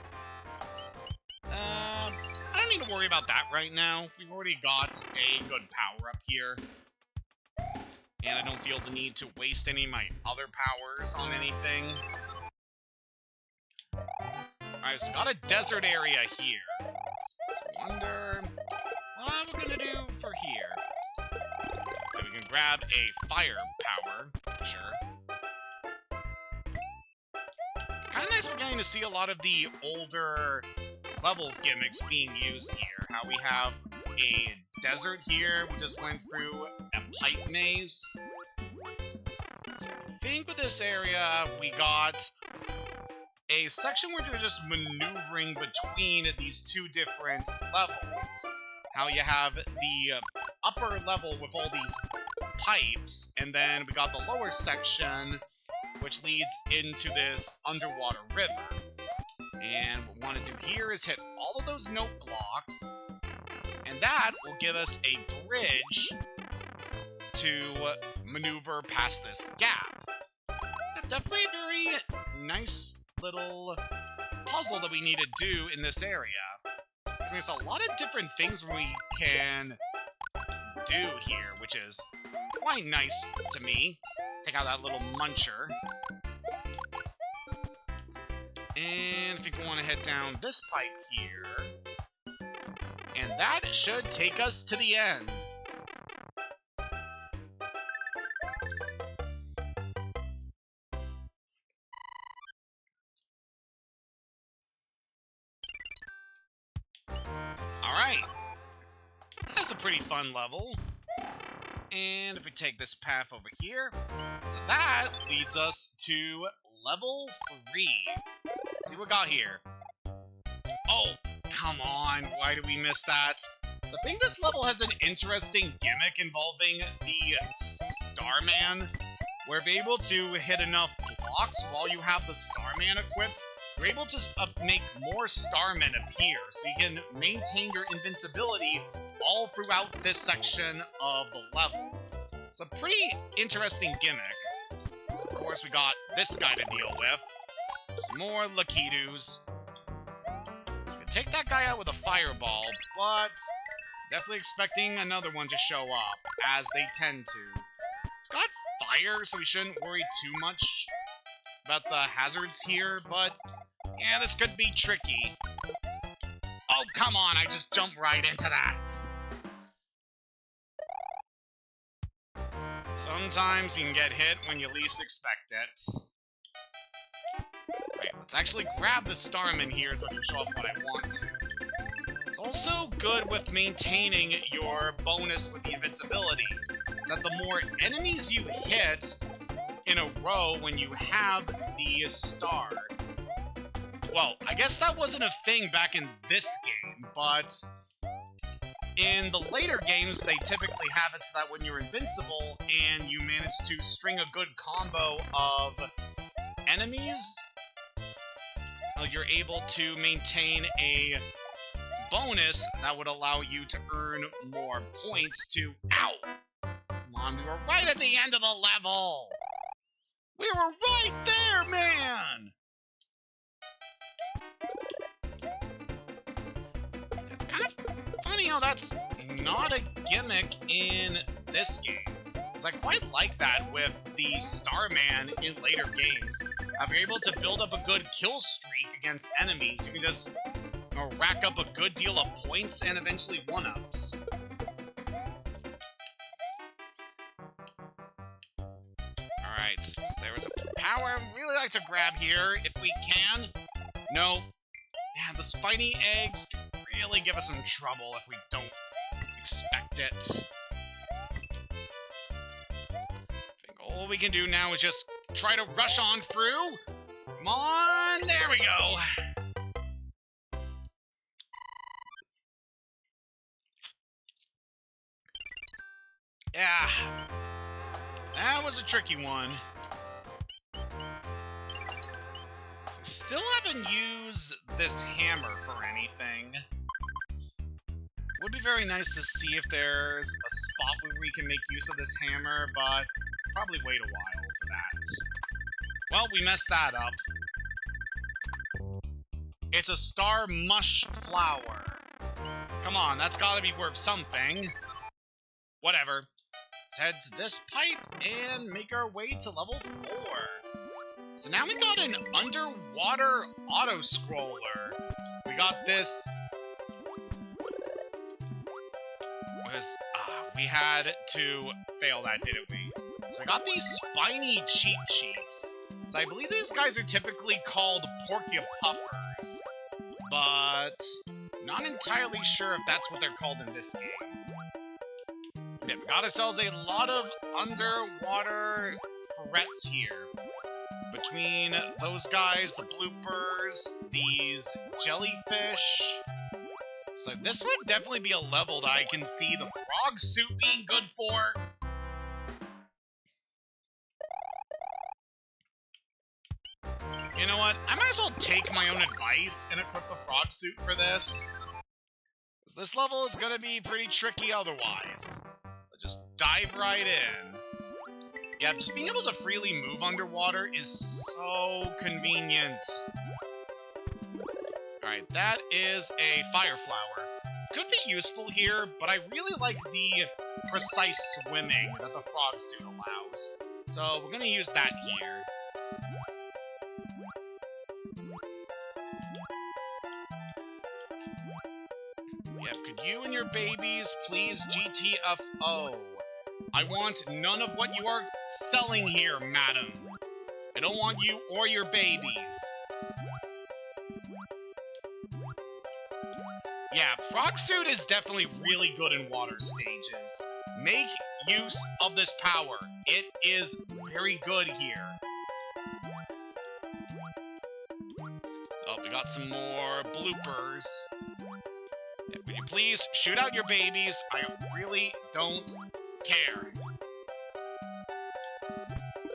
I don't need to worry about that right now. We've already got a good power up here. And I don't feel the need to waste any of my other powers on anything. Alright, so got a desert area here. So I wonder what we're gonna do for here. And we can grab a fire power, sure. It's kind of nice we're getting to see a lot of the older level gimmicks being used here. How we have a desert here, we just went through a pipe maze. So I think with this area, we got a section where you're just maneuvering between these two different levels. How you have the upper level with all these pipes, and then we got the lower section, which leads into this underwater river. And what we want to do here is hit all of those note blocks, and that will give us a bridge to maneuver past this gap. So definitely a very nice little puzzle that we need to do in this area. So there's a lot of different things we can do here, which is quite nice to me. Let's take out that little muncher. And I think we want to head down this pipe here. And that should take us to the end. Alright. That's a pretty fun level. And if we take this path over here, so that leads us to level 3. See what we got here. Oh, come on. Why did we miss that? So I think this level has an interesting gimmick involving the Starman, where if you're able to hit enough blocks while you have the Starman equipped, you're able to make more Starmen appear, so you can maintain your invincibility all throughout this section of the level. It's a pretty interesting gimmick. So of course we got this guy to deal with. Some more Lakidus. So we can take that guy out with a fireball, but definitely expecting another one to show up, as they tend to. It's got fire, so we shouldn't worry too much about the hazards here, but yeah, this could be tricky. Oh, come on, I just jumped right into that. Sometimes you can get hit when you least expect it. Right, let's actually grab the Starman here so I can show off what I want to. It's also good with maintaining your bonus with the invincibility, is that the more enemies you hit in a row when you have the star. Well, I guess that wasn't a thing back in this game, but in the later games, they typically have it so that when you're invincible and you manage to string a good combo of enemies, you're able to maintain a bonus that would allow you to earn more points to... Ow! Come on, we were right at the end of the level! We were right there, man! It's kind of funny how that's not a gimmick in this game. Because I quite like that with the Starman in later games. If you're able to build up a good kill streak against enemies, you can just rack up a good deal of points and eventually one-ups. Alright, so there was a power I would really like to grab here, if we can. No. Yeah, the spiny eggs can really give us some trouble if we don't expect it. I think all we can do now is just try to rush on through. Come on, there we go. Yeah, that was a tricky one. Still haven't used this hammer for anything. Would be very nice to see if there's a spot where we can make use of this hammer, but probably wait a while for that. Well, we messed that up. It's a star mush flower. Come on, that's gotta be worth something. Whatever. Let's head to this pipe and make our way to level 4. So now we got an underwater auto-scroller. We got this... we had to fail that, didn't we? So we got these spiny cheat sheeps. So I believe these guys are typically called porcupuppers, but not entirely sure if that's what they're called in this game. Yeah, we got ourselves a lot of underwater threats here. Between those guys, the bloopers, these jellyfish. So this would definitely be a level that I can see the frog suit being good for. You know what? I might as well take my own advice and equip the frog suit for this. This level is gonna be pretty tricky otherwise. So just dive right in. Yeah, just being able to freely move underwater is so convenient. Alright, that is a fire flower. Could be useful here, but I really like the precise swimming that the frog suit allows. So we're gonna use that here. Yep, could you and your babies please GTFO? I want none of what you are selling here, madam. I don't want you or your babies. Yeah, frog suit is definitely really good in water stages. Make use of this power. It is very good here. Oh, we got some more bloopers. Yeah, would you please shoot out your babies? I really don't care.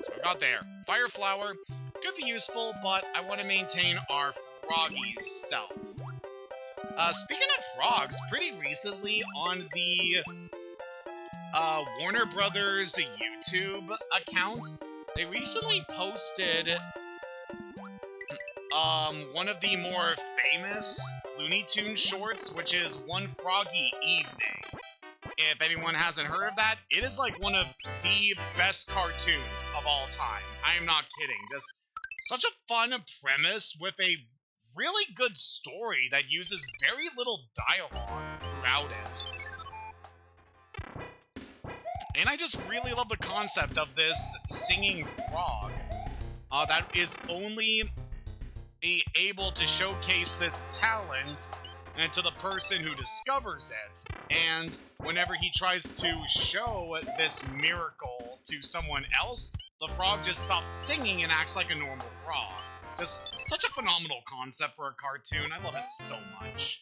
So we got there. Fire flower could be useful, but I want to maintain our froggy's self. Speaking of frogs, pretty recently on the Warner Brothers YouTube account, they recently posted one of the more famous Looney Tunes shorts, which is One Froggy Evening. If anyone hasn't heard of that, it is like one of the best cartoons of all time. I am not kidding. Just such a fun premise with a really good story that uses very little dialogue throughout it. And I just really love the concept of this singing frog that is only able to showcase this talent to the person who discovers it. And whenever he tries to show this miracle to someone else, the frog just stops singing and acts like a normal frog. Just such a phenomenal concept for a cartoon. I love it so much.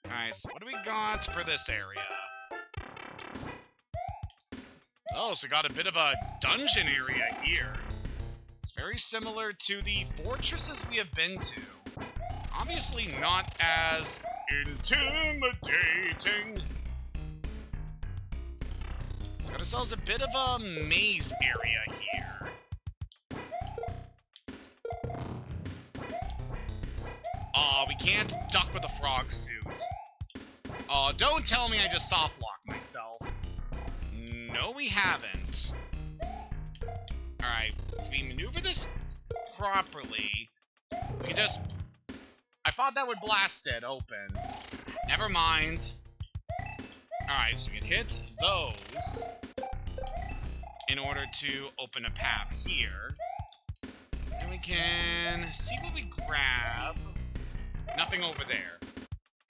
Alright, so what do we got for this area? Oh, so we got a bit of a dungeon area here. It's very similar to the fortresses we have been to. Obviously not as intimidating. Let's got ourselves a bit of a maze area here. Aw, we can't duck with a frog suit. Aw, don't tell me I just softlocked myself. No, we haven't. Alright, if we maneuver this properly, we can just... I thought that would blast it open. Never mind. Alright, so we can hit those. in order to open a path here. And we can see what we grab. Nothing over there.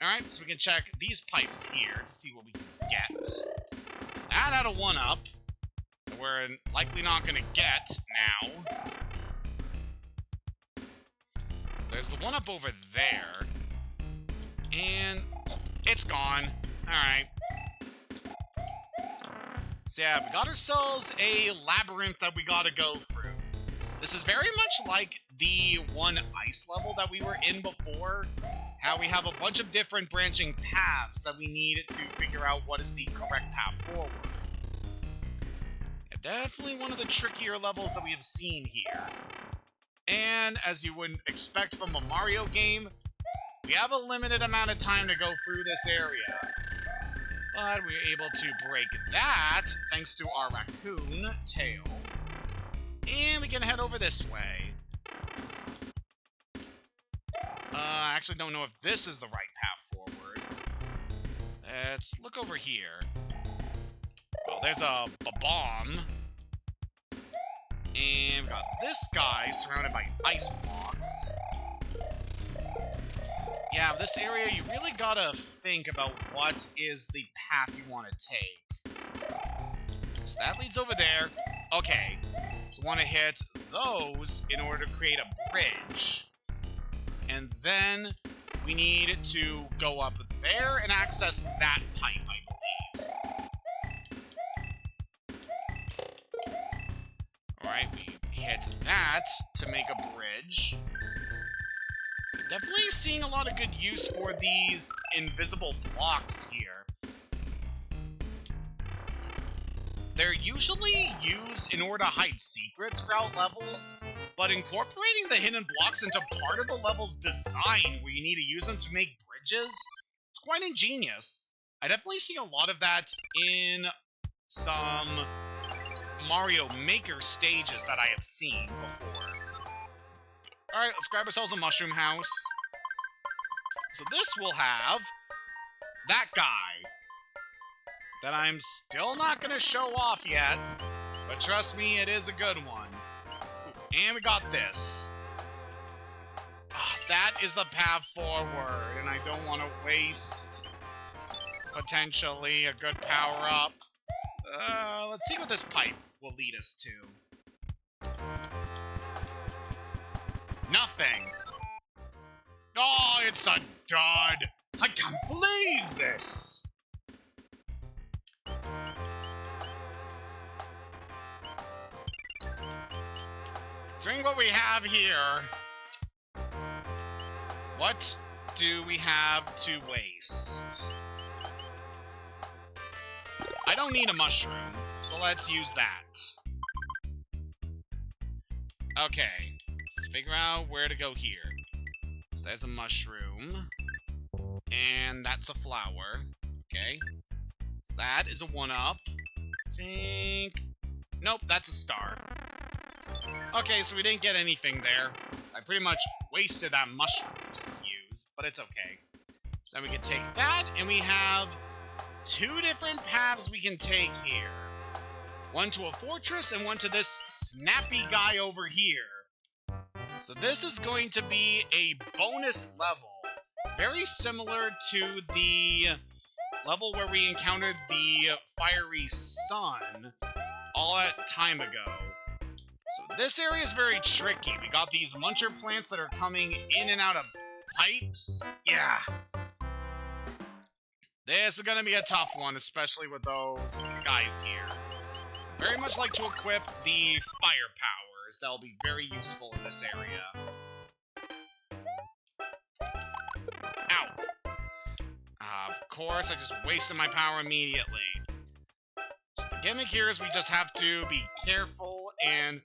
Alright, so we can check these pipes here to see what we can get. That had a 1-up that we're likely not going to get now. There's the 1-up over there. And it's gone. Alright. So yeah, we got ourselves a labyrinth that we gotta go through. This is very much like the one ice level that we were in before. How we have a bunch of different branching paths that we need to figure out what is the correct path forward. Yeah, definitely one of the trickier levels that we have seen here. And as you would expect from a Mario game, we have a limited amount of time to go through this area. But we were able to break that thanks to our raccoon tail. And we can head over this way. I actually don't know if this is the right path forward. Let's look over here. Well, there's a bomb. And we've got this guy surrounded by ice blocks. Yeah, this area, you really gotta think about what is the path you want to take. So that leads over there. Okay, so we want to hit those in order to create a bridge. And then we need to go up there and access that pipe, I believe. Alright, we hit that to make a bridge. Definitely seeing a lot of good use for these invisible blocks here. They're usually used in order to hide secrets throughout levels, but incorporating the hidden blocks into part of the level's design where you need to use them to make bridges is quite ingenious. I definitely see a lot of that in some Mario Maker stages that I have seen before. Alright, let's grab ourselves a mushroom house. So this will have that guy that I'm still not going to show off yet, but trust me, it is a good one. And we got this. That is the path forward, and I don't want to waste potentially a good power-up. Let's see what this pipe will lead us to. Nothing. Oh, it's a dud. I can't believe this. Considering what we have here, what do we have to waste? I don't need a mushroom, so let's use that. Okay, let's figure out where to go here. So there's a mushroom, and that's a flower. Okay, so that is a 1-up. I think... Nope, that's a star. Okay, so we didn't get anything there. I pretty much wasted that mushroom to use, but it's okay. So we can take that, and we have 2 different paths we can take here. One to a fortress, and one to this snappy guy over here. So this is going to be a bonus level, very similar to the level where we encountered the fiery sun all that time ago. So this area is very tricky. We got these muncher plants that are coming in and out of pipes. Yeah. This is going to be a tough one, especially with those guys here. Very much like to equip the fire powers. That'll be very useful in this area. Ow. Of course, I just wasted my power immediately. So the gimmick here is we just have to be careful and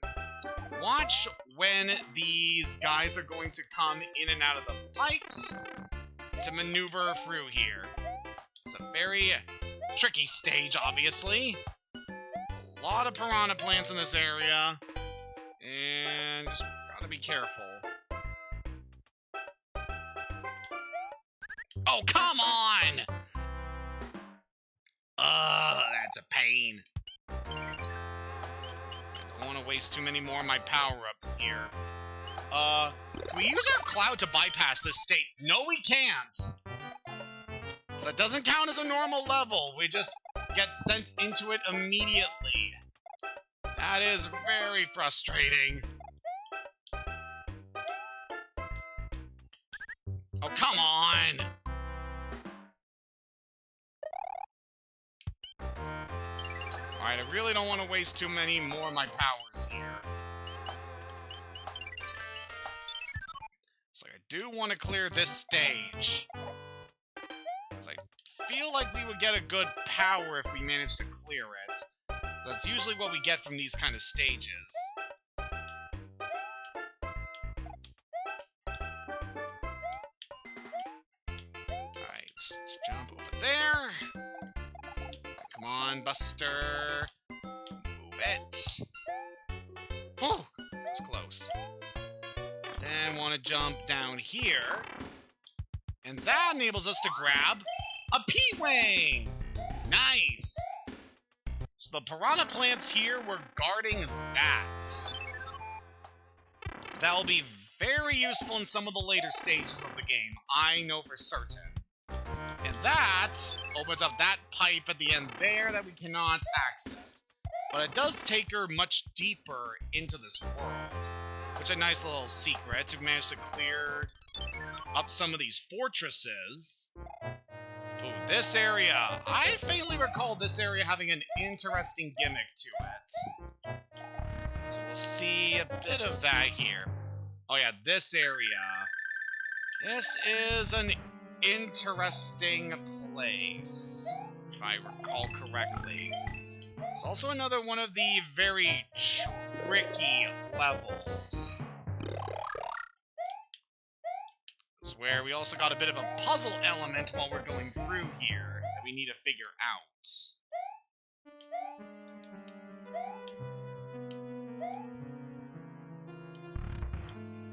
watch when these guys are going to come in and out of the pipes to maneuver through here. It's a very tricky stage, obviously. A lot of piranha plants in this area, and just gotta be careful. Oh, come on! Ugh, that's a pain. want to waste too many more of my power-ups here. Can we use our cloud to bypass this state? No, we can't! So it doesn't count as a normal level. We just get sent into it immediately. That is very frustrating. Oh, come on! Alright, I really don't want to waste too many more of my powers here. So I do want to clear this stage. I feel like we would get a good power if we managed to clear it. That's usually what we get from these kind of stages. Alright, let's jump over there. Come on, Buster. Move it. Whew, that was close. Then want to jump down here. And that enables us to grab a P-Wing! Nice! So the piranha plants here were guarding that. That'll be very useful in some of the later stages of the game. I know for certain. And that opens up that pipe at the end there that we cannot access. But it does take her much deeper into this world. Which is a nice little secret. We've managed to clear up some of these fortresses. Ooh, this area. I faintly recall this area having an interesting gimmick to it. So we'll see a bit of that here. Oh yeah, this area. This is an interesting place, if I recall correctly. It's also another one of the very tricky levels. This is where we also got a bit of a puzzle element while we're going through here that we need to figure out.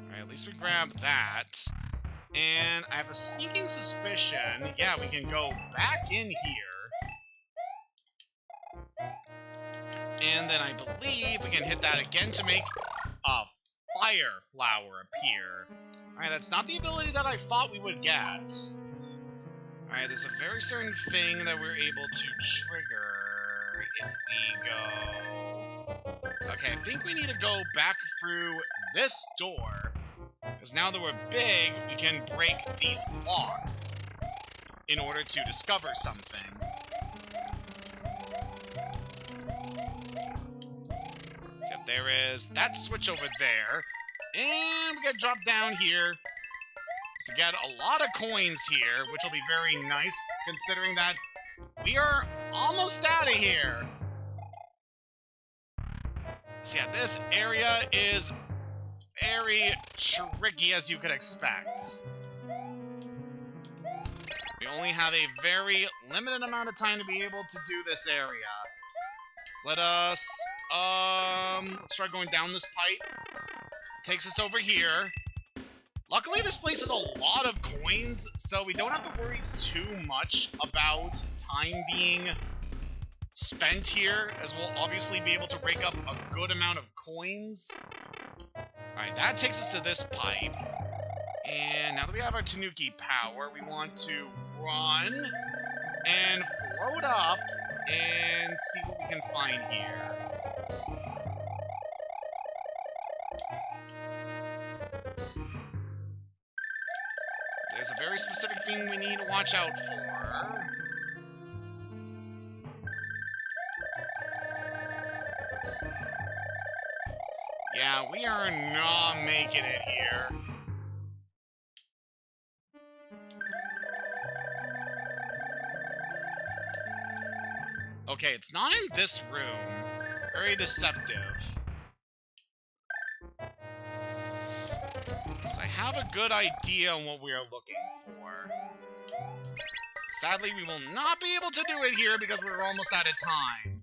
Alright, at least we grabbed that. And I have a sneaking suspicion, yeah, we can go back in here. And then I believe we can hit that again to make a fire flower appear. Alright, that's not the ability that I thought we would get. Alright, there's a very certain thing that we're able to trigger if we go... Okay, I think we need to go back through this door. Because now that we're big, we can break these blocks in order to discover something. So there is that switch over there. And we get dropped down here. So get a lot of coins here, which will be very nice, considering that we are almost out of here. So yeah, this area is very tricky, as you could expect. We only have a very limited amount of time to be able to do this area. So let us, let's try going down this pipe. Takes us over here. Luckily, this place has a lot of coins, so we don't have to worry too much about time being spent here, as we'll obviously be able to rake up a good amount of coins. Alright, that takes us to this pipe. And now that we have our Tanuki power, we want to run and float up and see what we can find here. There's a very specific thing we need to watch out for. Yeah, we are not making it here. Okay, it's not in this room. Very deceptive. So I have a good idea on what we are looking for. Sadly, we will not be able to do it here because we're almost out of time.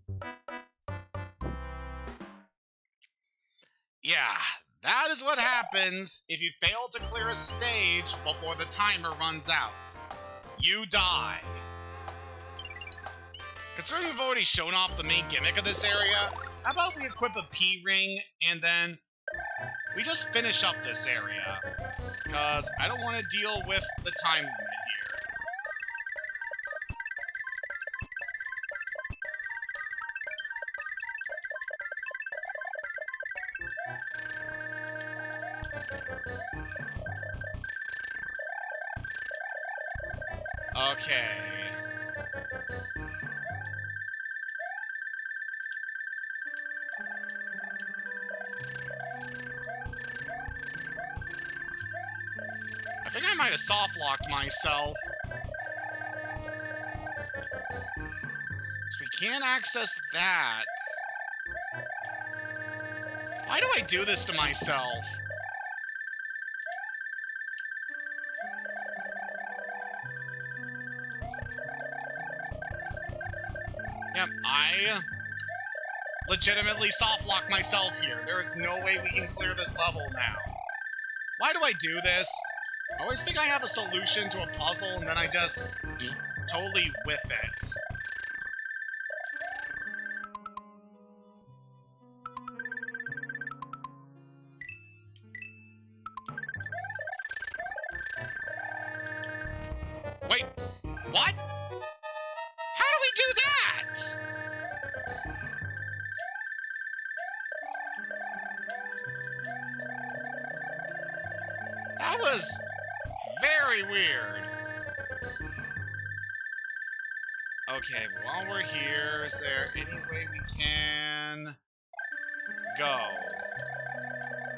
Yeah, that is what happens if you fail to clear a stage before the timer runs out. You die. Considering we've already shown off the main gimmick of this area, how about we equip a P-ring, and then we just finish up this area? Because I don't want to deal with the time limit here. Okay. I think I might have soft-locked myself. So we can't access that. Why do I do this to myself? Yep, I legitimately soft-lock myself here. There is no way we can clear this level now. Why do I do this? I always think I have a solution to a puzzle, and then I just totally whiff it. Wait, what? How do we do that? That was very weird. Okay, while we're here, is there any way we can go?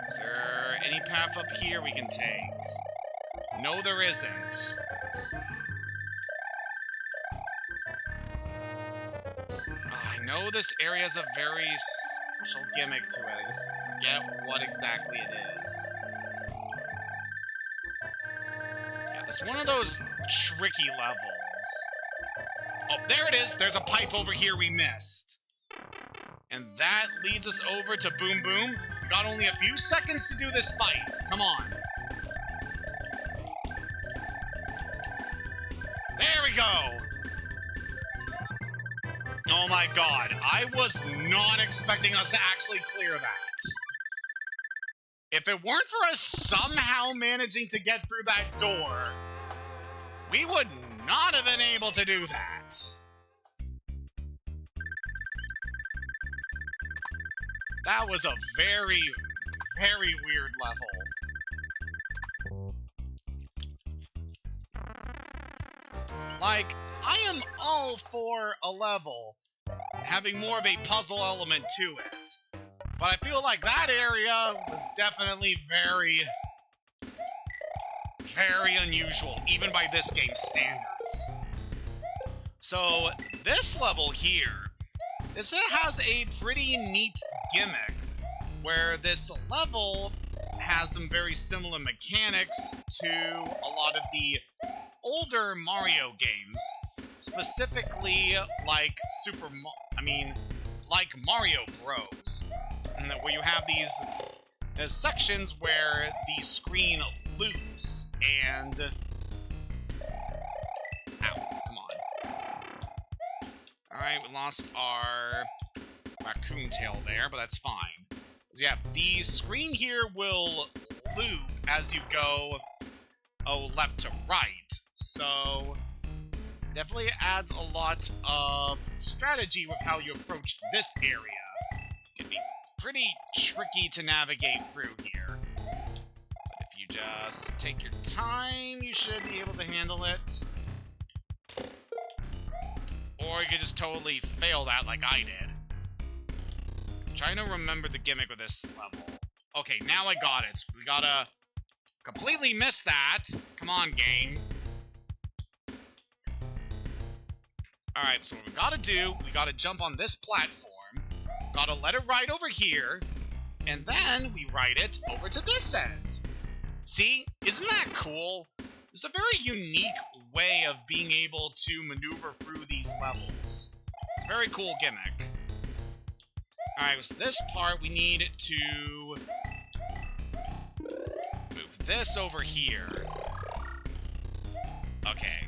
Is there any path up here we can take? No, there isn't. I know this area has a very special gimmick to it. I just forget what exactly it is. Yeah, this is one of those tricky levels. Oh, there it is! There's a pipe over here we missed. And that leads us over to Boom Boom. We got only a few seconds to do this fight. Come on. There we go! Oh my god, I was not expecting us to actually clear that. If it weren't for us somehow managing to get through that door, we would not have been able to do that. That was a very, very weird level. Like, I am all for a level having more of a puzzle element to it. But I feel like that area was definitely very, very unusual, even by this game's standards. So, this level here, this has a pretty neat gimmick, where this level has some very similar mechanics to a lot of the older Mario games, specifically like like Mario Bros. And where you have these sections where the screen loops and... Ow, come on. Alright, we lost our raccoon tail there, but that's fine. So yeah, the screen here will loop as you go left to right, so definitely adds a lot of strategy with how you approach this area. It can be pretty tricky to navigate through here, but if you just take your time, you should be able to handle it. Or you could just totally fail that like I did. I'm trying to remember the gimmick with this level. Okay, now I got it. We gotta completely miss that. Come on, game. Alright, so what we gotta do, we gotta jump on this platform, gotta let it ride over here, and then we ride it over to this end. See? Isn't that cool? It's a very unique way of being able to maneuver through these levels. It's a very cool gimmick. Alright, so this part we need to move this over here. Okay.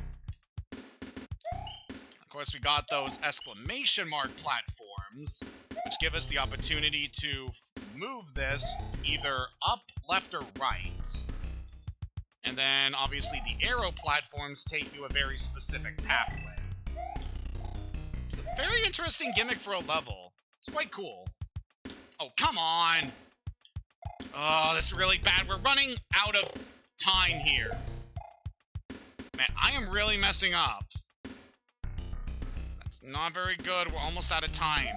Of course, we got those exclamation mark platforms. which give us the opportunity to move this either up, left, or right. And then, obviously, the arrow platforms take you a very specific pathway. It's a very interesting gimmick for a level. It's quite cool. Oh, come on! Oh, this is really bad. We're running out of time here. Man, I am really messing up. That's not very good. We're almost out of time.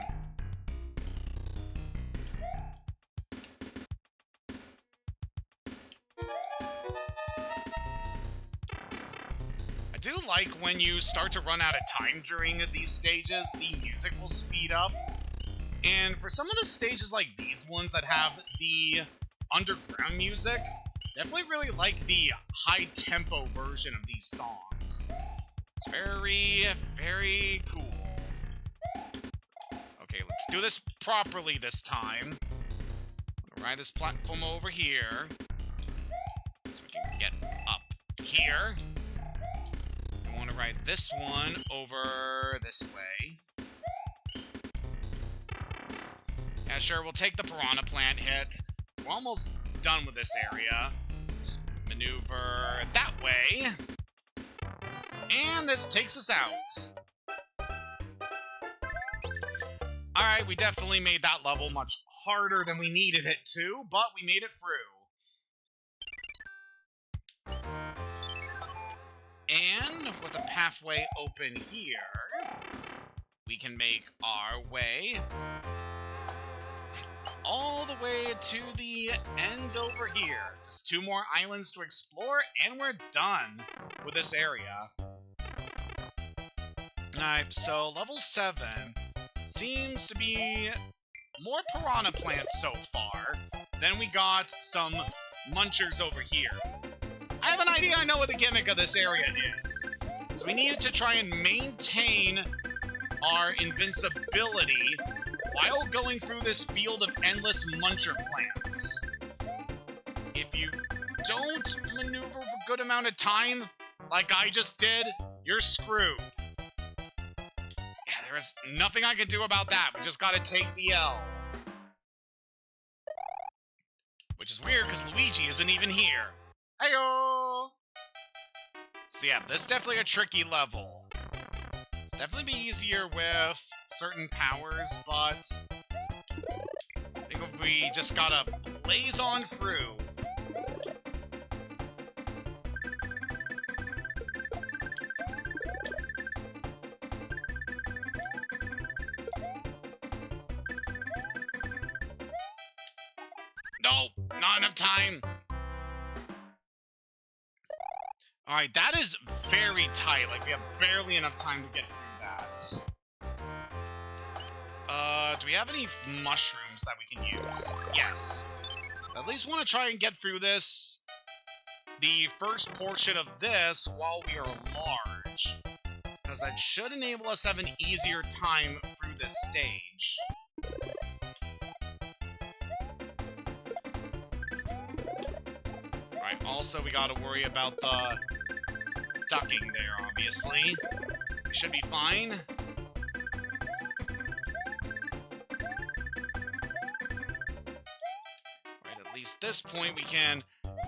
I do like when you start to run out of time during these stages, the music will speed up. And for some of the stages like these ones that have the underground music, definitely really like the high-tempo version of these songs. It's very, very cool. Okay, let's do this properly this time. I'm gonna ride this platform over here, so we can get up here. I want to ride this one over this way. Yeah, sure, we'll take the piranha plant hit. We're almost done with this area. Just maneuver that way. And this takes us out. Alright, we definitely made that level much harder than we needed it to, but we made it through. And with a pathway open here, we can make our way all the way to the end over here. Just 2 more islands to explore, and we're done with this area. Alright, so level 7 seems to be more piranha plants so far. Then we got some munchers over here. I have an idea. I know what the gimmick of this area is. So we needed to try and maintain our invincibility while going through this field of endless muncher plants. If you don't maneuver for a good amount of time, like I just did, you're screwed. Yeah, there's nothing I can do about that. We just gotta take the L. Which is weird, because Luigi isn't even here. Heyo! So yeah, this is definitely a tricky level. It's definitely be easier with certain powers, but I think if we just gotta blaze on through. No, not enough time. Alright, that is very tight. Like, we have barely enough time to get through that. Do we have any mushrooms that we can use? Yes. At least want to try and get through this, the first portion of this, while we are large. Because that should enable us to have an easier time through this stage. Right, also we gotta worry about the ducking there, obviously. We should be fine. At least this point we can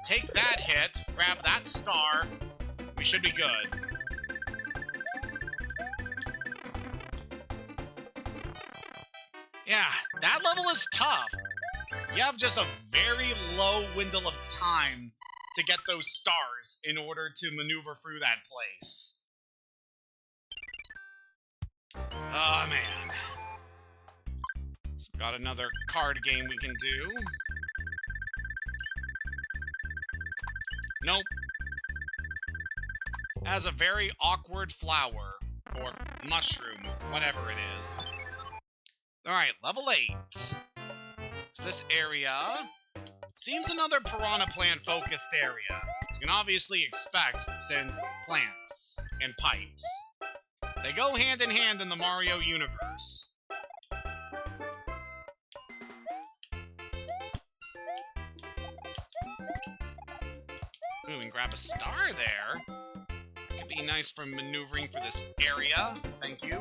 take that hit, grab that star, we should be good. Yeah, that level is tough. You have just a very low window of time to get those stars in order to maneuver through that place. Oh, man. So we've got another card game we can do. Nope. Has a very awkward flower, or mushroom, whatever it is. Alright, level 8. So this area seems another piranha plant focused area. As you can obviously expect, since plants and pipes, they go hand in hand in the Mario universe. Ooh, and grab a star there. Could be nice for maneuvering for this area. Thank you.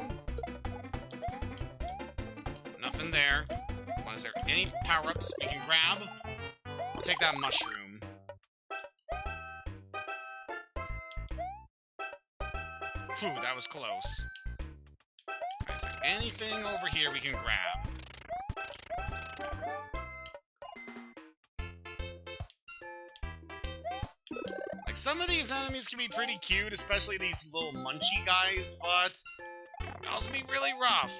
Nothing there. Is there any power-ups we can grab? I'll take that mushroom. Whew, that was close. Alright, is there anything over here we can grab? Like, some of these enemies can be pretty cute, especially these little munchy guys, but they also be really rough.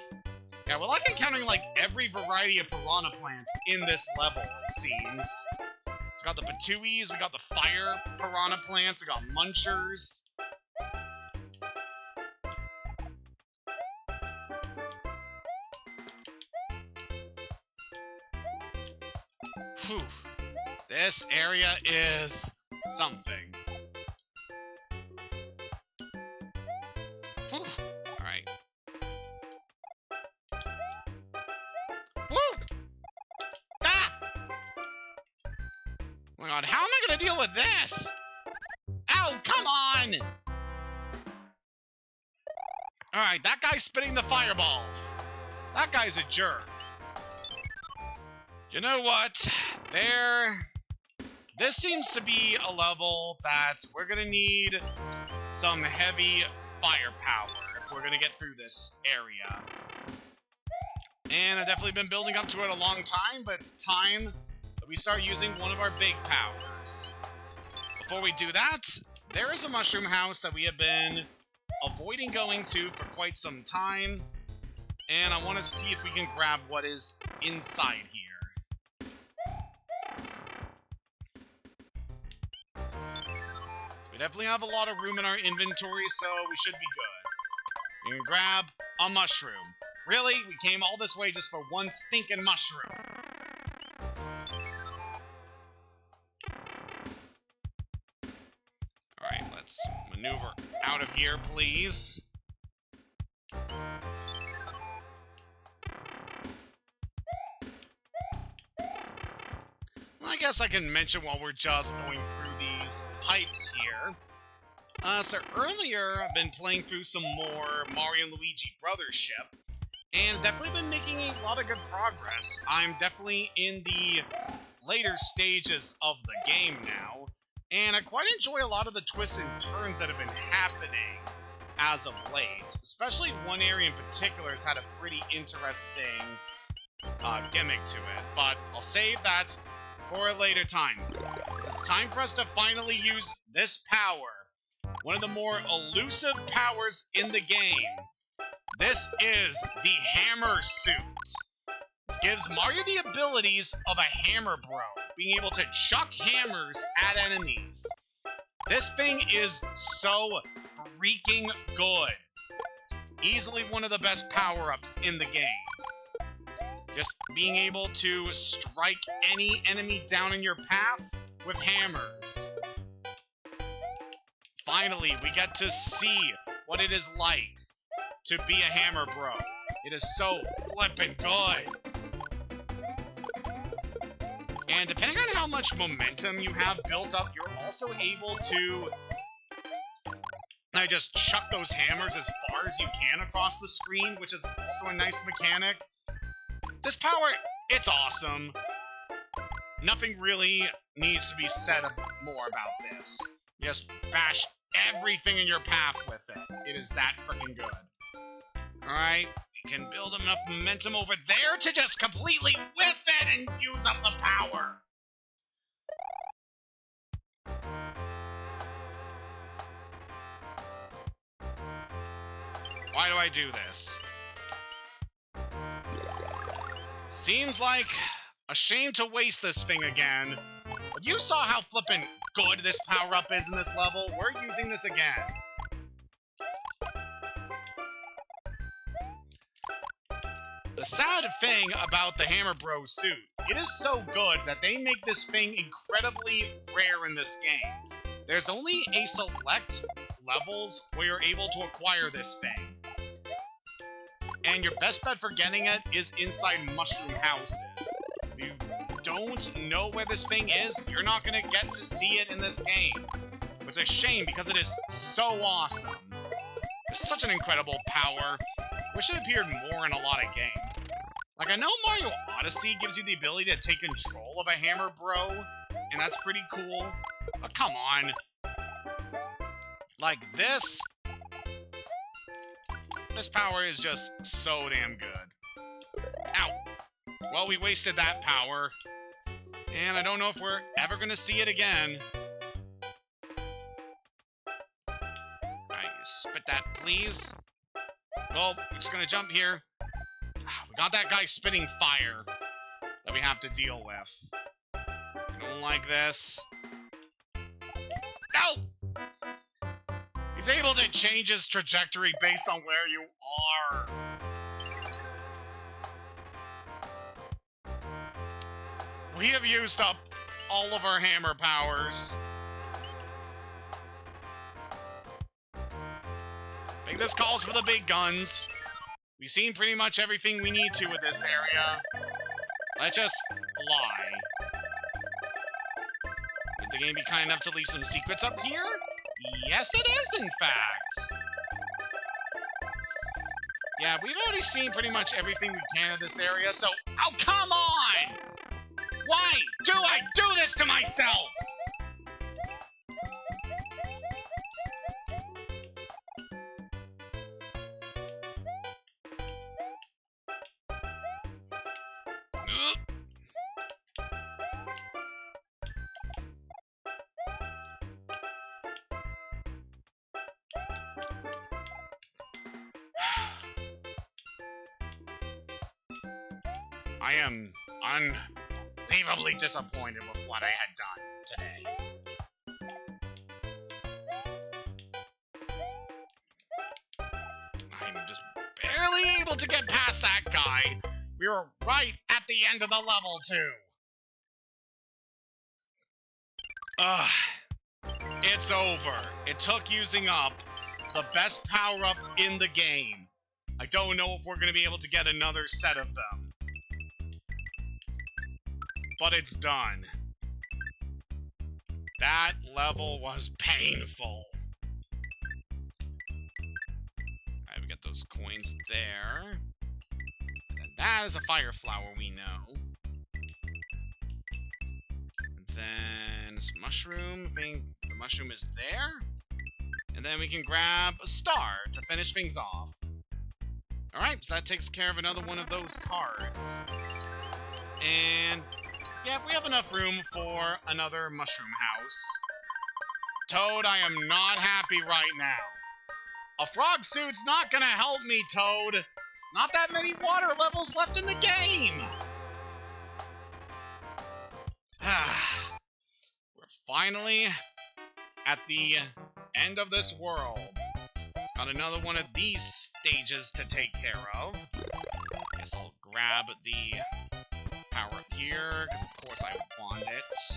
Yeah, well, I'm encountering, like, every variety of piranha plant in this level, it seems. It's got the patuis, we got the fire piranha plants, we got munchers. Whew. This area is something. Whew. Alright. Woo! Ah! Oh my god, how am I gonna deal with this? Ow, come on! Alright, that guy's spitting the fireballs. That guy's a jerk. You know what? This seems to be a level that we're gonna need some heavy firepower if we're gonna get through this area. And I've definitely been building up to it a long time, but it's time that we start using one of our big powers. Before we do that, there is a mushroom house that we have been avoiding going to for quite some time, and I want to see if we can grab what is inside here. We definitely have a lot of room in our inventory, so we should be good. We can grab a mushroom. Really? We came all this way just for one stinking mushroom. Alright, let's maneuver out of here, please. Well, I guess I can mention while we're just going through these pipes here. So earlier, I've been playing through some more Mario and Luigi Brothers ship, and definitely been making a lot of good progress. I'm definitely in the later stages of the game now, and I quite enjoy a lot of the twists and turns that have been happening as of late. Especially one area in particular has had a pretty interesting gimmick to it, but I'll save that for a later time. It's time for us to finally use this power. One of the more elusive powers in the game. This is the Hammer Suit. This gives Mario the abilities of a Hammer Bro, being able to chuck hammers at enemies. This thing is so freaking good. Easily one of the best power-ups in the game. Just being able to strike any enemy down in your path with hammers. Finally, we get to see what it is like to be a Hammer Bro. It is so flippin' good. And depending on how much momentum you have built up, you're also able to just chuck those hammers as far as you can across the screen, which is also a nice mechanic. This power, it's awesome. Nothing really needs to be said more about this. Just bash everything in your path with it. It is that freaking good. Alright, we can build enough momentum over there to just completely whiff it and use up the power. Why do I do this? Seems like a shame to waste this thing again. But you saw how flippin' good this power-up is in this level. We're using this again. The sad thing about the Hammer Bro suit, it is so good that they make this thing incredibly rare in this game. There's only a select levels where you're able to acquire this thing. And your best bet for getting it is inside mushroom houses. If you don't know where this thing is, you're not going to get to see it in this game. Which is a shame because it is so awesome. It's such an incredible power. Wish it appeared more in a lot of games. Like, I know Mario Odyssey gives you the ability to take control of a hammer, bro, and that's pretty cool. But come on. Like, this power is just so damn good. Ow. Well, we wasted that power. And I don't know if we're ever gonna see it again. Alright, spit that, please. Well, we're just gonna jump here. We got that guy spitting fire that we have to deal with. I don't like this. No! He's able to change his trajectory based on where you are. We have used up all of our hammer powers. I think this calls for the big guns. We've seen pretty much everything we need to with this area. Let's just fly. Would the game be kind enough to leave some secrets up here? Yes, it is, in fact. Yeah, we've already seen pretty much everything we can in this area, so... Oh, come on! Why do I do this to myself? I am unbelievably disappointed with what I had done today. I'm just barely able to get past that guy. We were right at the end of the level, too. Ugh. It's over. It took using up the best power-up in the game. I don't know if we're going to be able to get another set of them. But it's done. That level was painful. Alright, we got those coins there. And that is a fire flower, we know. And then some mushroom. I think the mushroom is there. And then we can grab a star to finish things off. Alright, so that takes care of another one of those cards. And yeah, we have enough room for another mushroom house. Toad, I am not happy right now. A frog suit's not gonna help me, Toad. There's not that many water levels left in the game. We're finally at the end of this world. It's got another one of these stages to take care of. Guess I'll grab the power up here, because of course I want it. So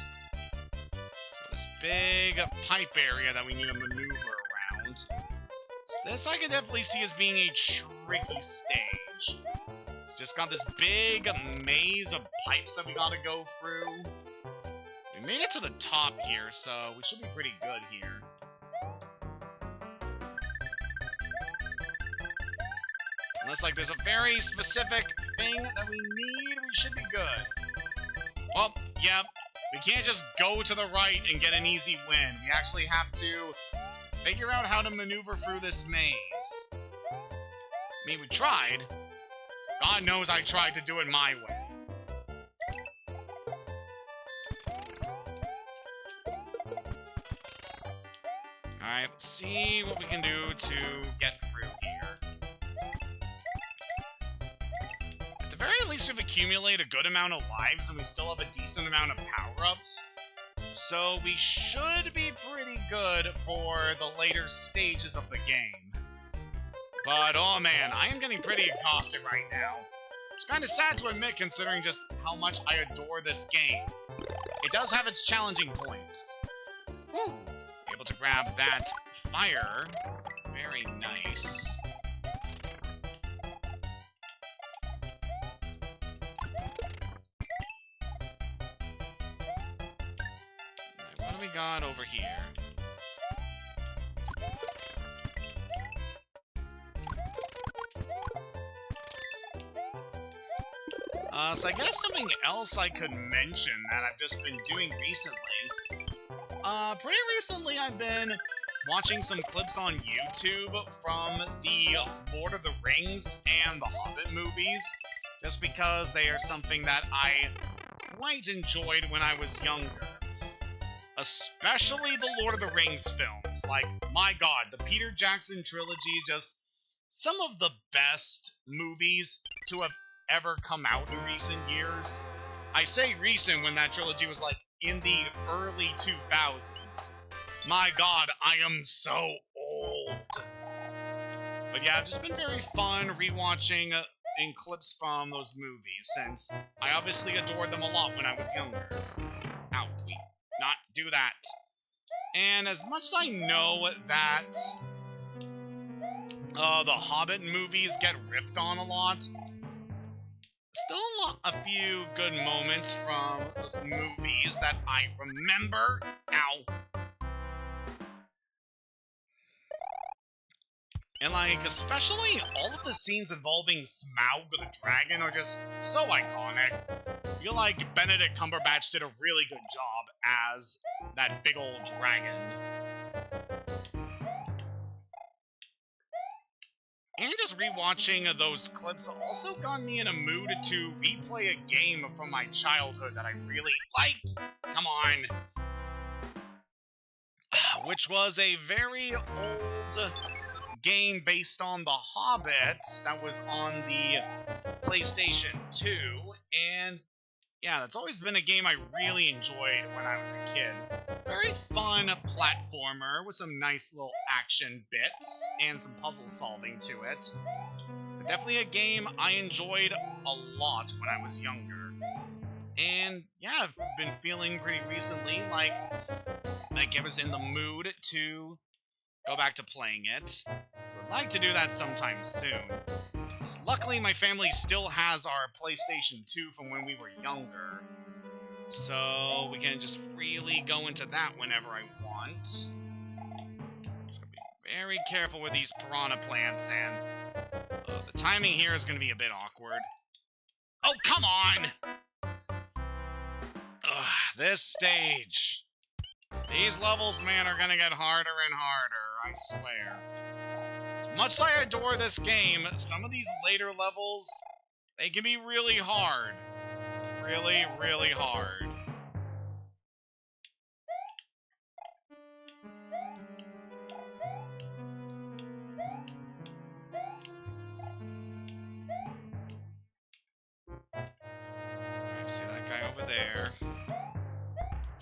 this big pipe area that we need to maneuver around. So this I can definitely see as being a tricky stage. It's just got this big maze of pipes that we gotta go through. We made it to the top here, so we should be pretty good here. Unless, like, there's a very specific thing that we need, we should be good. Well, yep. We can't just go to the right and get an easy win. We actually have to figure out how to maneuver through this maze. I mean, we tried. God knows I tried to do it my way. Alright, let's see what we can do to get through here. At least we've accumulated a good amount of lives and we still have a decent amount of power-ups. So we should be pretty good for the later stages of the game. But oh man, I am getting pretty exhausted right now. It's kind of sad to admit considering just how much I adore this game. It does have its challenging points. Woo! Able to grab that fire. Very nice. We got over here. So I guess something else I could mention that I've just been doing recently. Pretty recently I've been watching some clips on YouTube from the Lord of the Rings and the Hobbit movies, just because they are something that I quite enjoyed when I was younger. Especially the Lord of the Rings films. Like, my god, the Peter Jackson trilogy, just some of the best movies to have ever come out in recent years. I say recent when that trilogy was like in the early 2000s. My god, I am so old. But yeah, it's just been very fun rewatching in clips from those movies, since I obviously adored them a lot when I was younger. Ow, we not do that. And as much as I know that the Hobbit movies get riffed on a lot, still a few good moments from those movies that I remember. Ow. And, like, especially all of the scenes involving Smaug the dragon are just so iconic. I feel like Benedict Cumberbatch did a really good job as that big old dragon. And just rewatching those clips also got me in a mood to replay a game from my childhood that I really liked. Come on. Which was a very old game based on The Hobbit that was on the PlayStation 2, and yeah, that's always been a game I really enjoyed when I was a kid. Very fun platformer with some nice little action bits and some puzzle solving to it. But definitely a game I enjoyed a lot when I was younger. And yeah, I've been feeling pretty recently like I was in the mood to go back to playing it. So I'd like to do that sometime soon. Because luckily my family still has our PlayStation 2 from when we were younger. So we can just freely go into that whenever I want. Just gotta be very careful with these piranha plants, and the timing here is gonna be a bit awkward. Oh, come on! This stage. These levels, man, are gonna get harder and harder, I swear. As much as I adore this game, some of these later levels, they can be really hard. Really, really hard. I see that guy over there.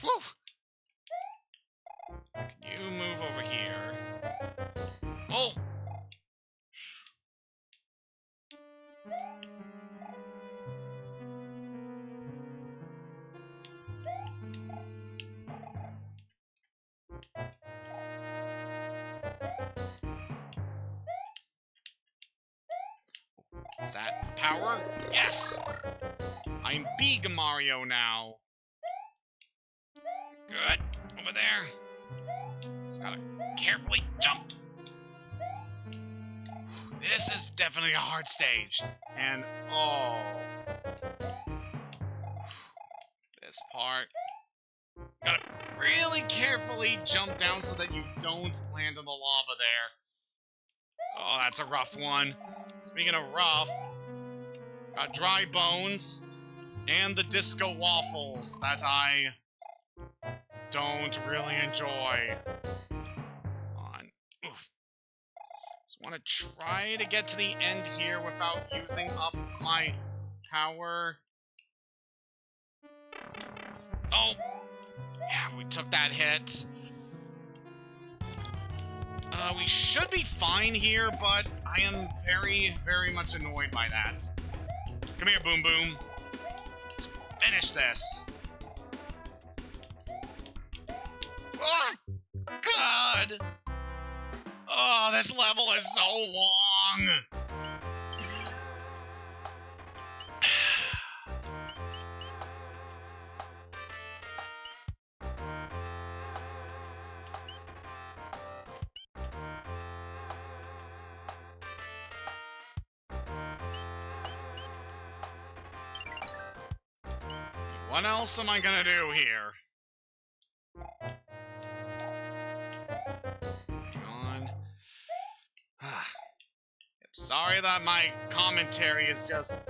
Whew! Can you move over here? Oh! Is that power? Yes! I'm big Mario now. Good. Over there. Just gotta carefully jump. This is definitely a hard stage. And, oh. This part. Gotta really carefully jump down so that you don't land in the lava there. Oh, that's a rough one. Speaking of rough, got dry bones and the disco waffles that I don't really enjoy. On. Oof. Just want to try to get to the end here without using up my power. Oh! Yeah, we took that hit. We should be fine here, but I am very, very much annoyed by that. Come here, Boom Boom. Let's finish this. Ah! God! Oh, this level is so long! What else am I gonna do here? Hang on. Sorry that my commentary is just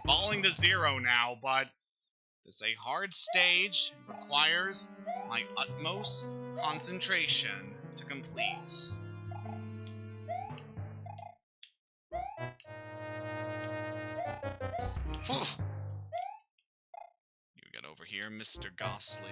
falling to zero now, but this is a hard stage. It requires my utmost concentration to complete. Whew. You get over here, Mr. Gosley.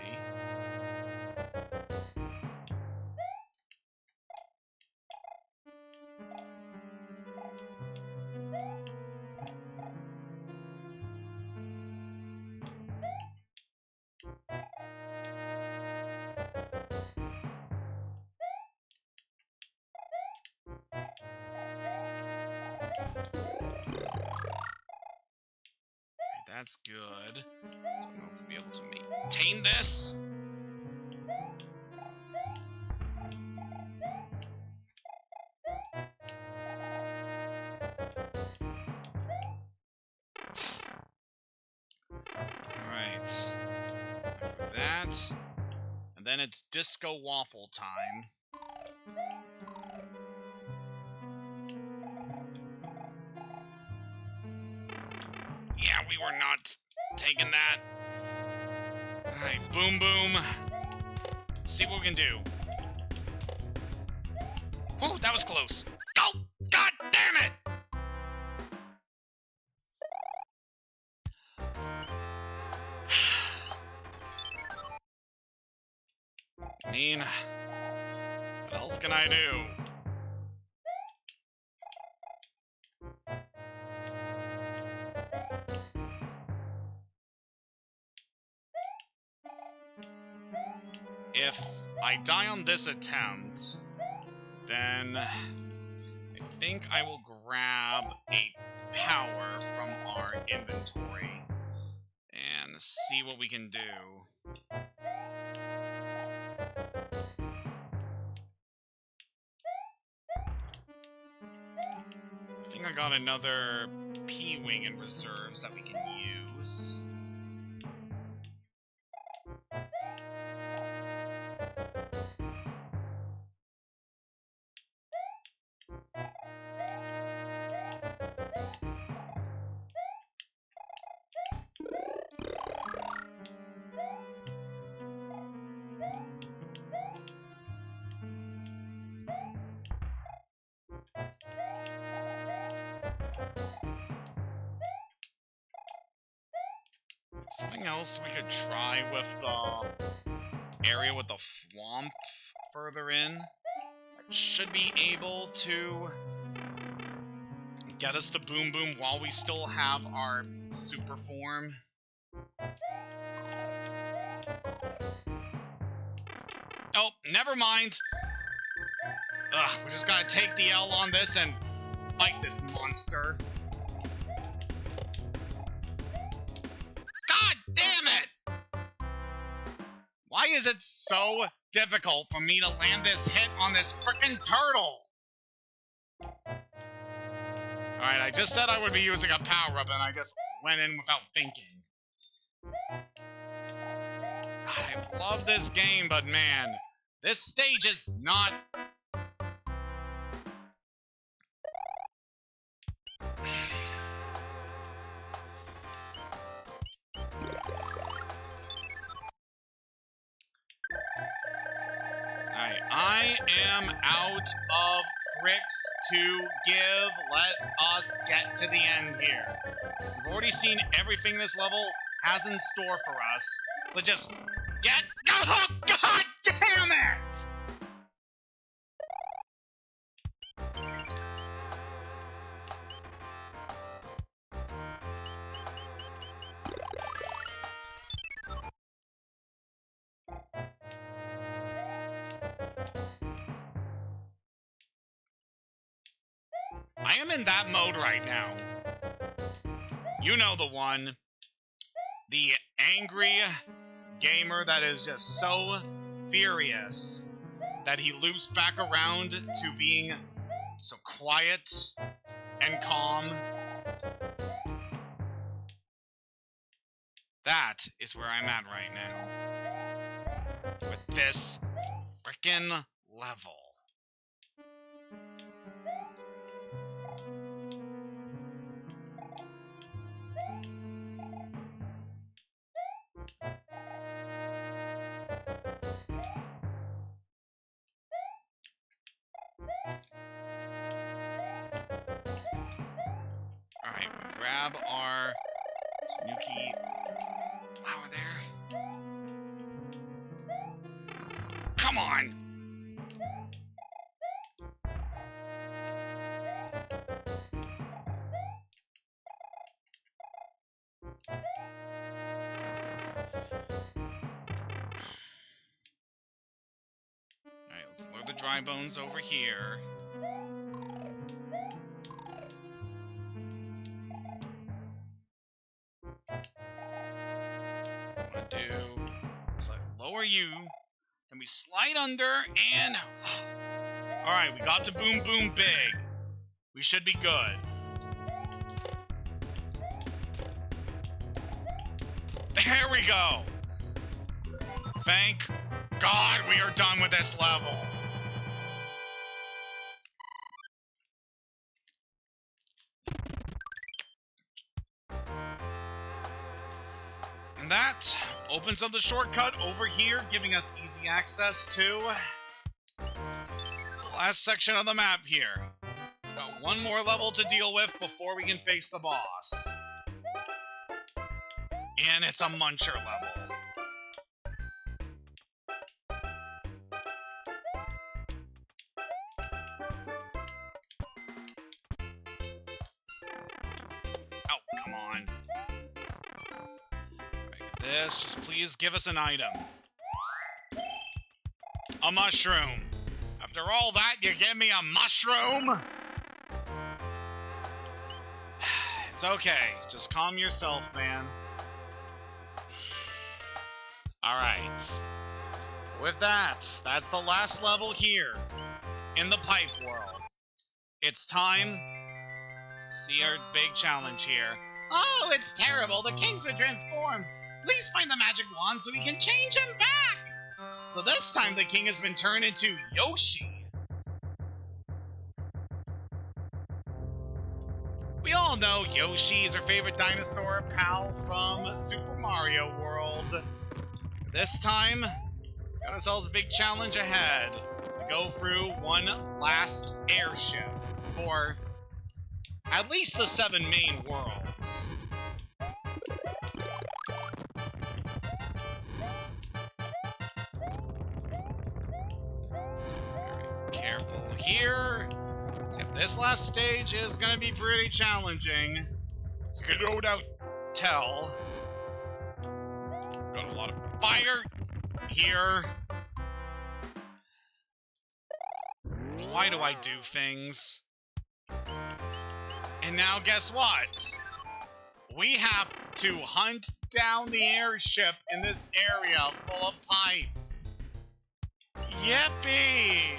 That's good. Don't know if we'll be able to maintain this. Alright. For that. And then it's disco waffle time. Yeah, we were not taking that. Alright, boom boom. Let's see what we can do. Whew, that was close. Go! God damn it! I mean, what else can I do? If I die on this attempt, then I think I will grab a power from our inventory and see what we can do. I think I got another P-Wing in reserves that we can use. Something else we could try with the area with the swamp further in. That should be able to get us to Boom Boom while we still have our super form. Oh, never mind. Ugh, we just gotta take the L on this and fight this monster. God damn it! Why is it so difficult for me to land this hit on this frickin' turtle? Alright, I just said I would be using a power-up and I just went in without thinking. God, I love this game, but man, this stage is not... Alright, I am out of tricks to give. Let us get to the end here. We've already seen everything this level has in store for us. Let's just get... Oh, God damn it! I am in that mode right now. You know the one. The angry gamer that is just so furious that he loops back around to being so quiet and calm. That is where I'm at right now. With this frickin' level. Alright, grab our Tanuki flower there. Come on! Alright, let's load the dry bones over here. What I do is I lower you, then we slide under, and... Alright, we got to boom boom big. We should be good. There we go! Thank God we are done with this level. And that opens up the shortcut over here, giving us easy access to the last section of the map here. Got one more level to deal with before we can face the boss. And it's a muncher level. Oh, come on. This, just please give us an item. A mushroom. After all that, you give me a mushroom? It's okay. Just calm yourself, man. Alright. With that, that's the last level here in the pipe world. It's time to see our big challenge here. Oh, it's terrible. The king's been transformed. Please find the magic wand so we can change him back. So this time the king has been turned into Yoshi. We all know Yoshi is our favorite dinosaur pal from Super Mario World. This time, got ourselves a big challenge ahead. To go through one last airship for at least the 7 main worlds. Very careful here. So this last stage is going to be pretty challenging. So you can no doubt tell. Got a lot of fire here. Why do I do things? And now guess what? We have to hunt down the airship in this area full of pipes. Yippee!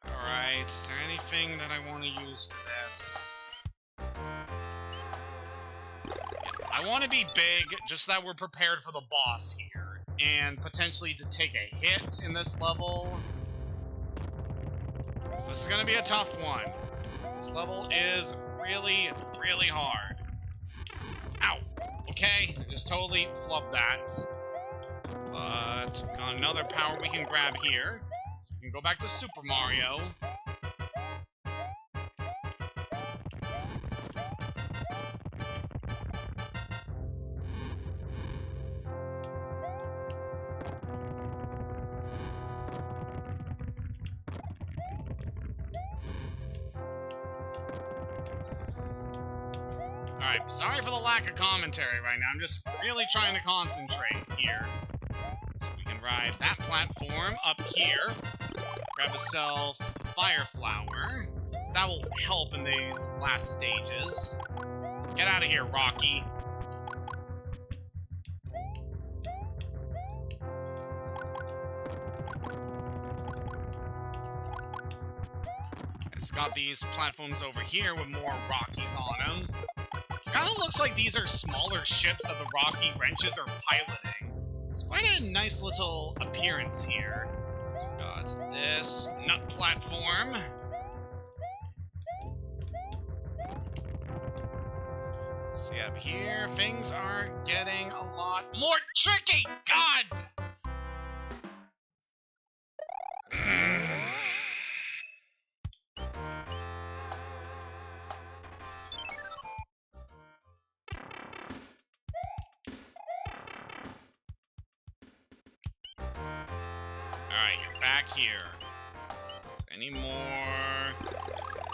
Alright, is there anything that I want to use for this? I want to be big, just so that we're prepared for the boss here. And potentially to take a hit in this level. So this is going to be a tough one. This level is really, really hard. Ow! Okay, just totally flubbed that. But we got another power we can grab here. So we can go back to Super Mario. Alright, sorry for the lack of commentary right now. I'm just really trying to concentrate here. So we can ride that platform up here. Grab yourself a fire flower. So that will help in these last stages. Get out of here, Rocky. It's got got these platforms over here with more Rockies on them. It kind of looks like these are smaller ships that the Rocky wrenches are piloting. It's quite a nice little appearance here. So we got this nut platform. See up here, things are getting a lot more tricky! God! Alright, back here. Is there any more?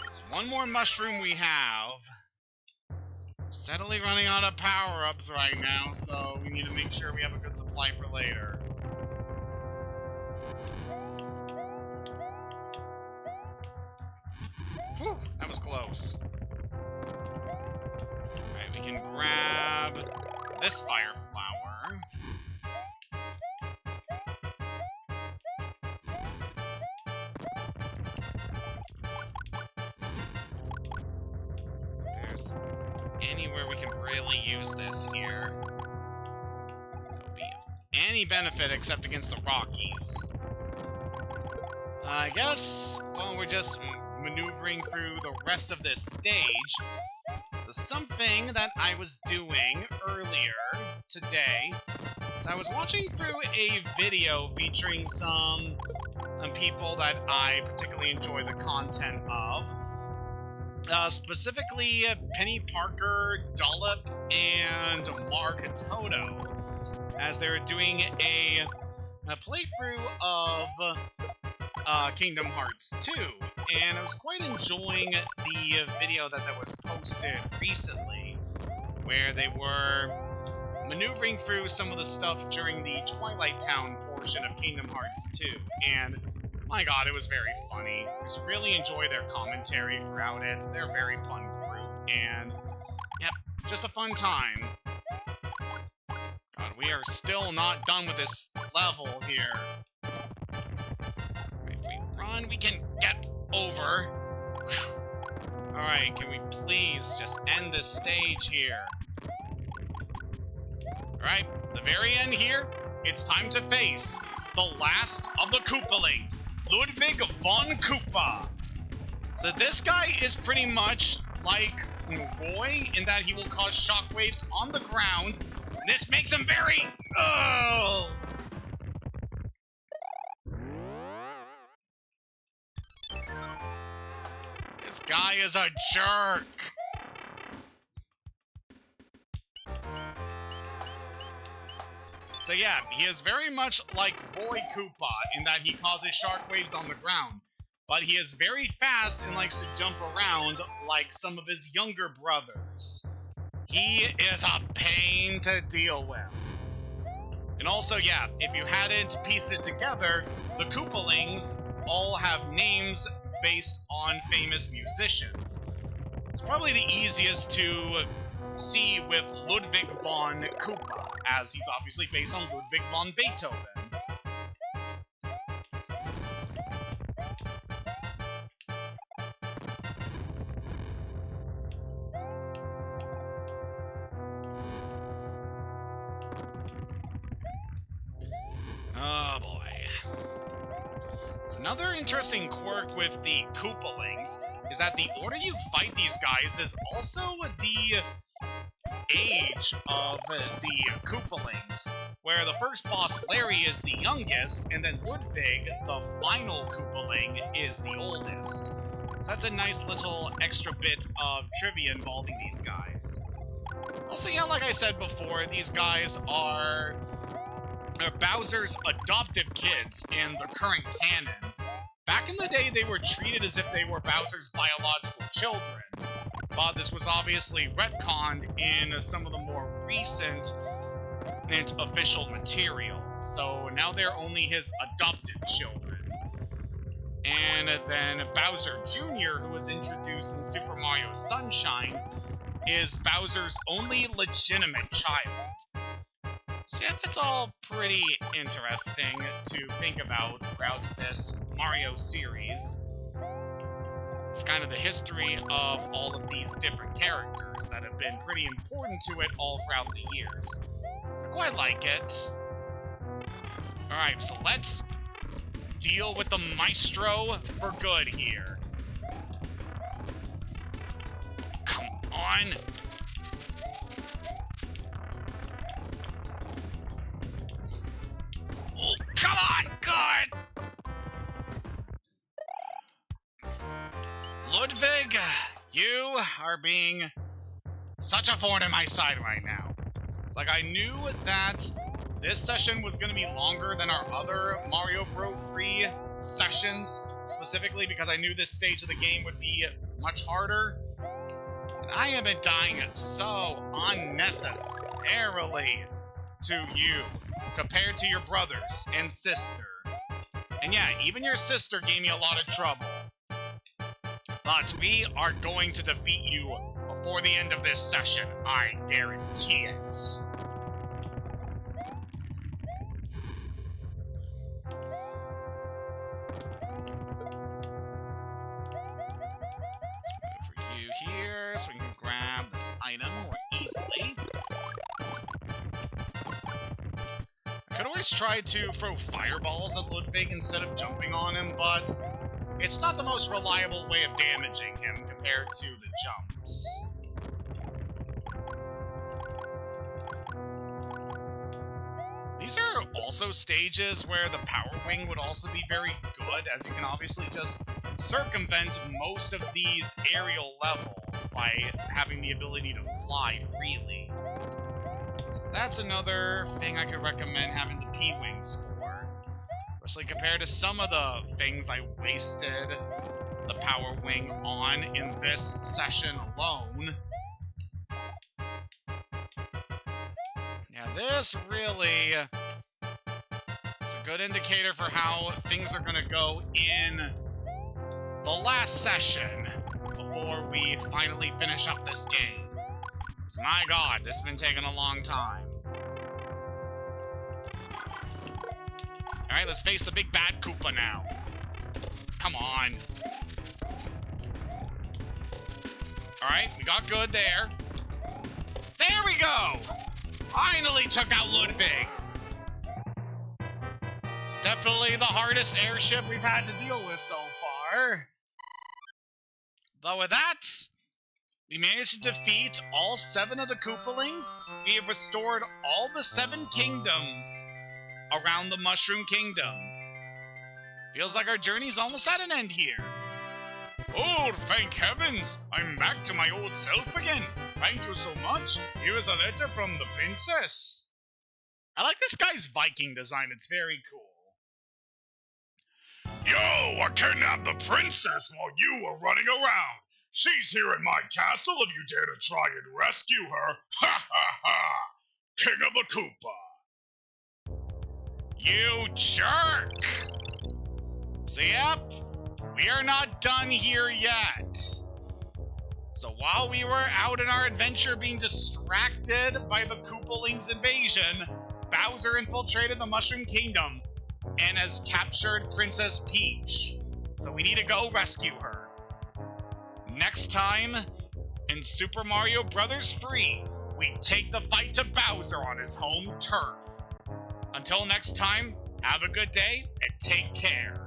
There's one more mushroom we have. Steadily running out of power-ups right now, so we need to make sure we have a good supply for later. Whew, that was close. Alright, we can grab this fire flower. There's anywhere we can really use this here. There'll be any benefit except against the Rockies. I guess, well, we're just maneuvering through the rest of this stage. So something that I was doing earlier today, so I was watching through a video featuring some people that I particularly enjoy the content of. Specifically Penny Parker, Dollop, and Mark Toto, as they were doing a playthrough of Kingdom Hearts 2, and I was quite enjoying the video that was posted recently, where they were maneuvering through some of the stuff during the Twilight Town portion of Kingdom Hearts 2, and my god, it was very funny. I just really enjoy their commentary throughout it. They're a very fun group, and yep, just a fun time. God, we are still not done with this level here. If we run, we can get over. Alright, can we please just end this stage here? Alright, the very end here, it's time to face the last of the Koopalings, Ludwig von Koopa. So this guy is pretty much like Roy in that he will cause shockwaves on the ground. This makes him very... Oh! This guy is a jerk. So yeah, he is very much like Roy Koopa in that he causes shockwaves on the ground, but he is very fast and likes to jump around like some of his younger brothers. He is a pain to deal with. And also, yeah, if you hadn't pieced it together, the Koopalings all have names based on famous musicians. It's probably the easiest to see with Ludwig von Koopa, as he's obviously based on Ludwig von Beethoven. Oh boy. So another interesting quirk with the Koopalings is that the order you fight these guys is also the age of the Koopalings, where the first boss, Larry, is the youngest, and then Ludwig, the final Koopaling, is the oldest. So that's a nice little extra bit of trivia involving these guys. Also, yeah, like I said before, these guys are Bowser's adoptive kids in the current canon. Back in the day, they were treated as if they were Bowser's biological children, but this was obviously retconned in some of the more recent and official material, so now they're only his adopted children. And then Bowser Jr., who was introduced in Super Mario Sunshine, is Bowser's only legitimate child. So yeah, that's all pretty interesting to think about throughout this Mario series. It's kind of the history of all of these different characters that have been pretty important to it all throughout the years. So I quite like it. Alright, so let's deal with the Maestro for good here. Come on. Oh, come on, good! Ludwig, you are being such a thorn in my side right now. It's like I knew that this session was going to be longer than our other Mario Bros. 3 sessions, specifically because I knew this stage of the game would be much harder. And I have been dying so unnecessarily to you compared to your brothers and sister. And yeah, even your sister gave me a lot of trouble. But we are going to defeat you before the end of this session, I guarantee it. Here, so we can grab this item more easily. I could always try to throw fireballs at Ludwig instead of jumping on him, but it's not the most reliable way of damaging him compared to the jumps. These are also stages where the Power Wing would also be very good, as you can obviously just circumvent most of these aerial levels by having the ability to fly freely. So that's another thing I could recommend having the P-Wings for. Especially compared to some of the things I wasted the Power Wing on in this session alone. Yeah, this really is a good indicator for how things are going to go in the last session before we finally finish up this game. My god, this has been taking a long time. Alright, let's face the big bad Koopa now. Come on. Alright, we got good there. There we go! Finally took out Ludwig. It's definitely the hardest airship we've had to deal with so far. But with that, we managed to defeat all 7 of the Koopalings. We have restored all the 7 kingdoms around the Mushroom Kingdom. Feels like our journey's almost at an end here. Oh, thank heavens! I'm back to my old self again. Thank you so much. Here is a letter from the princess. I like this guy's Viking design. It's very cool. Yo, I kidnapped the princess while you were running around. She's here in my castle if you dare to try and rescue her. Ha ha ha! King of the Koopa. You jerk! So yep, we are not done here yet. So while we were out in our adventure being distracted by the Koopalings invasion, Bowser infiltrated the Mushroom Kingdom and has captured Princess Peach. So we need to go rescue her. Next time, in Super Mario Bros. 3, we take the fight to Bowser on his home turf. Until next time, have a good day and take care.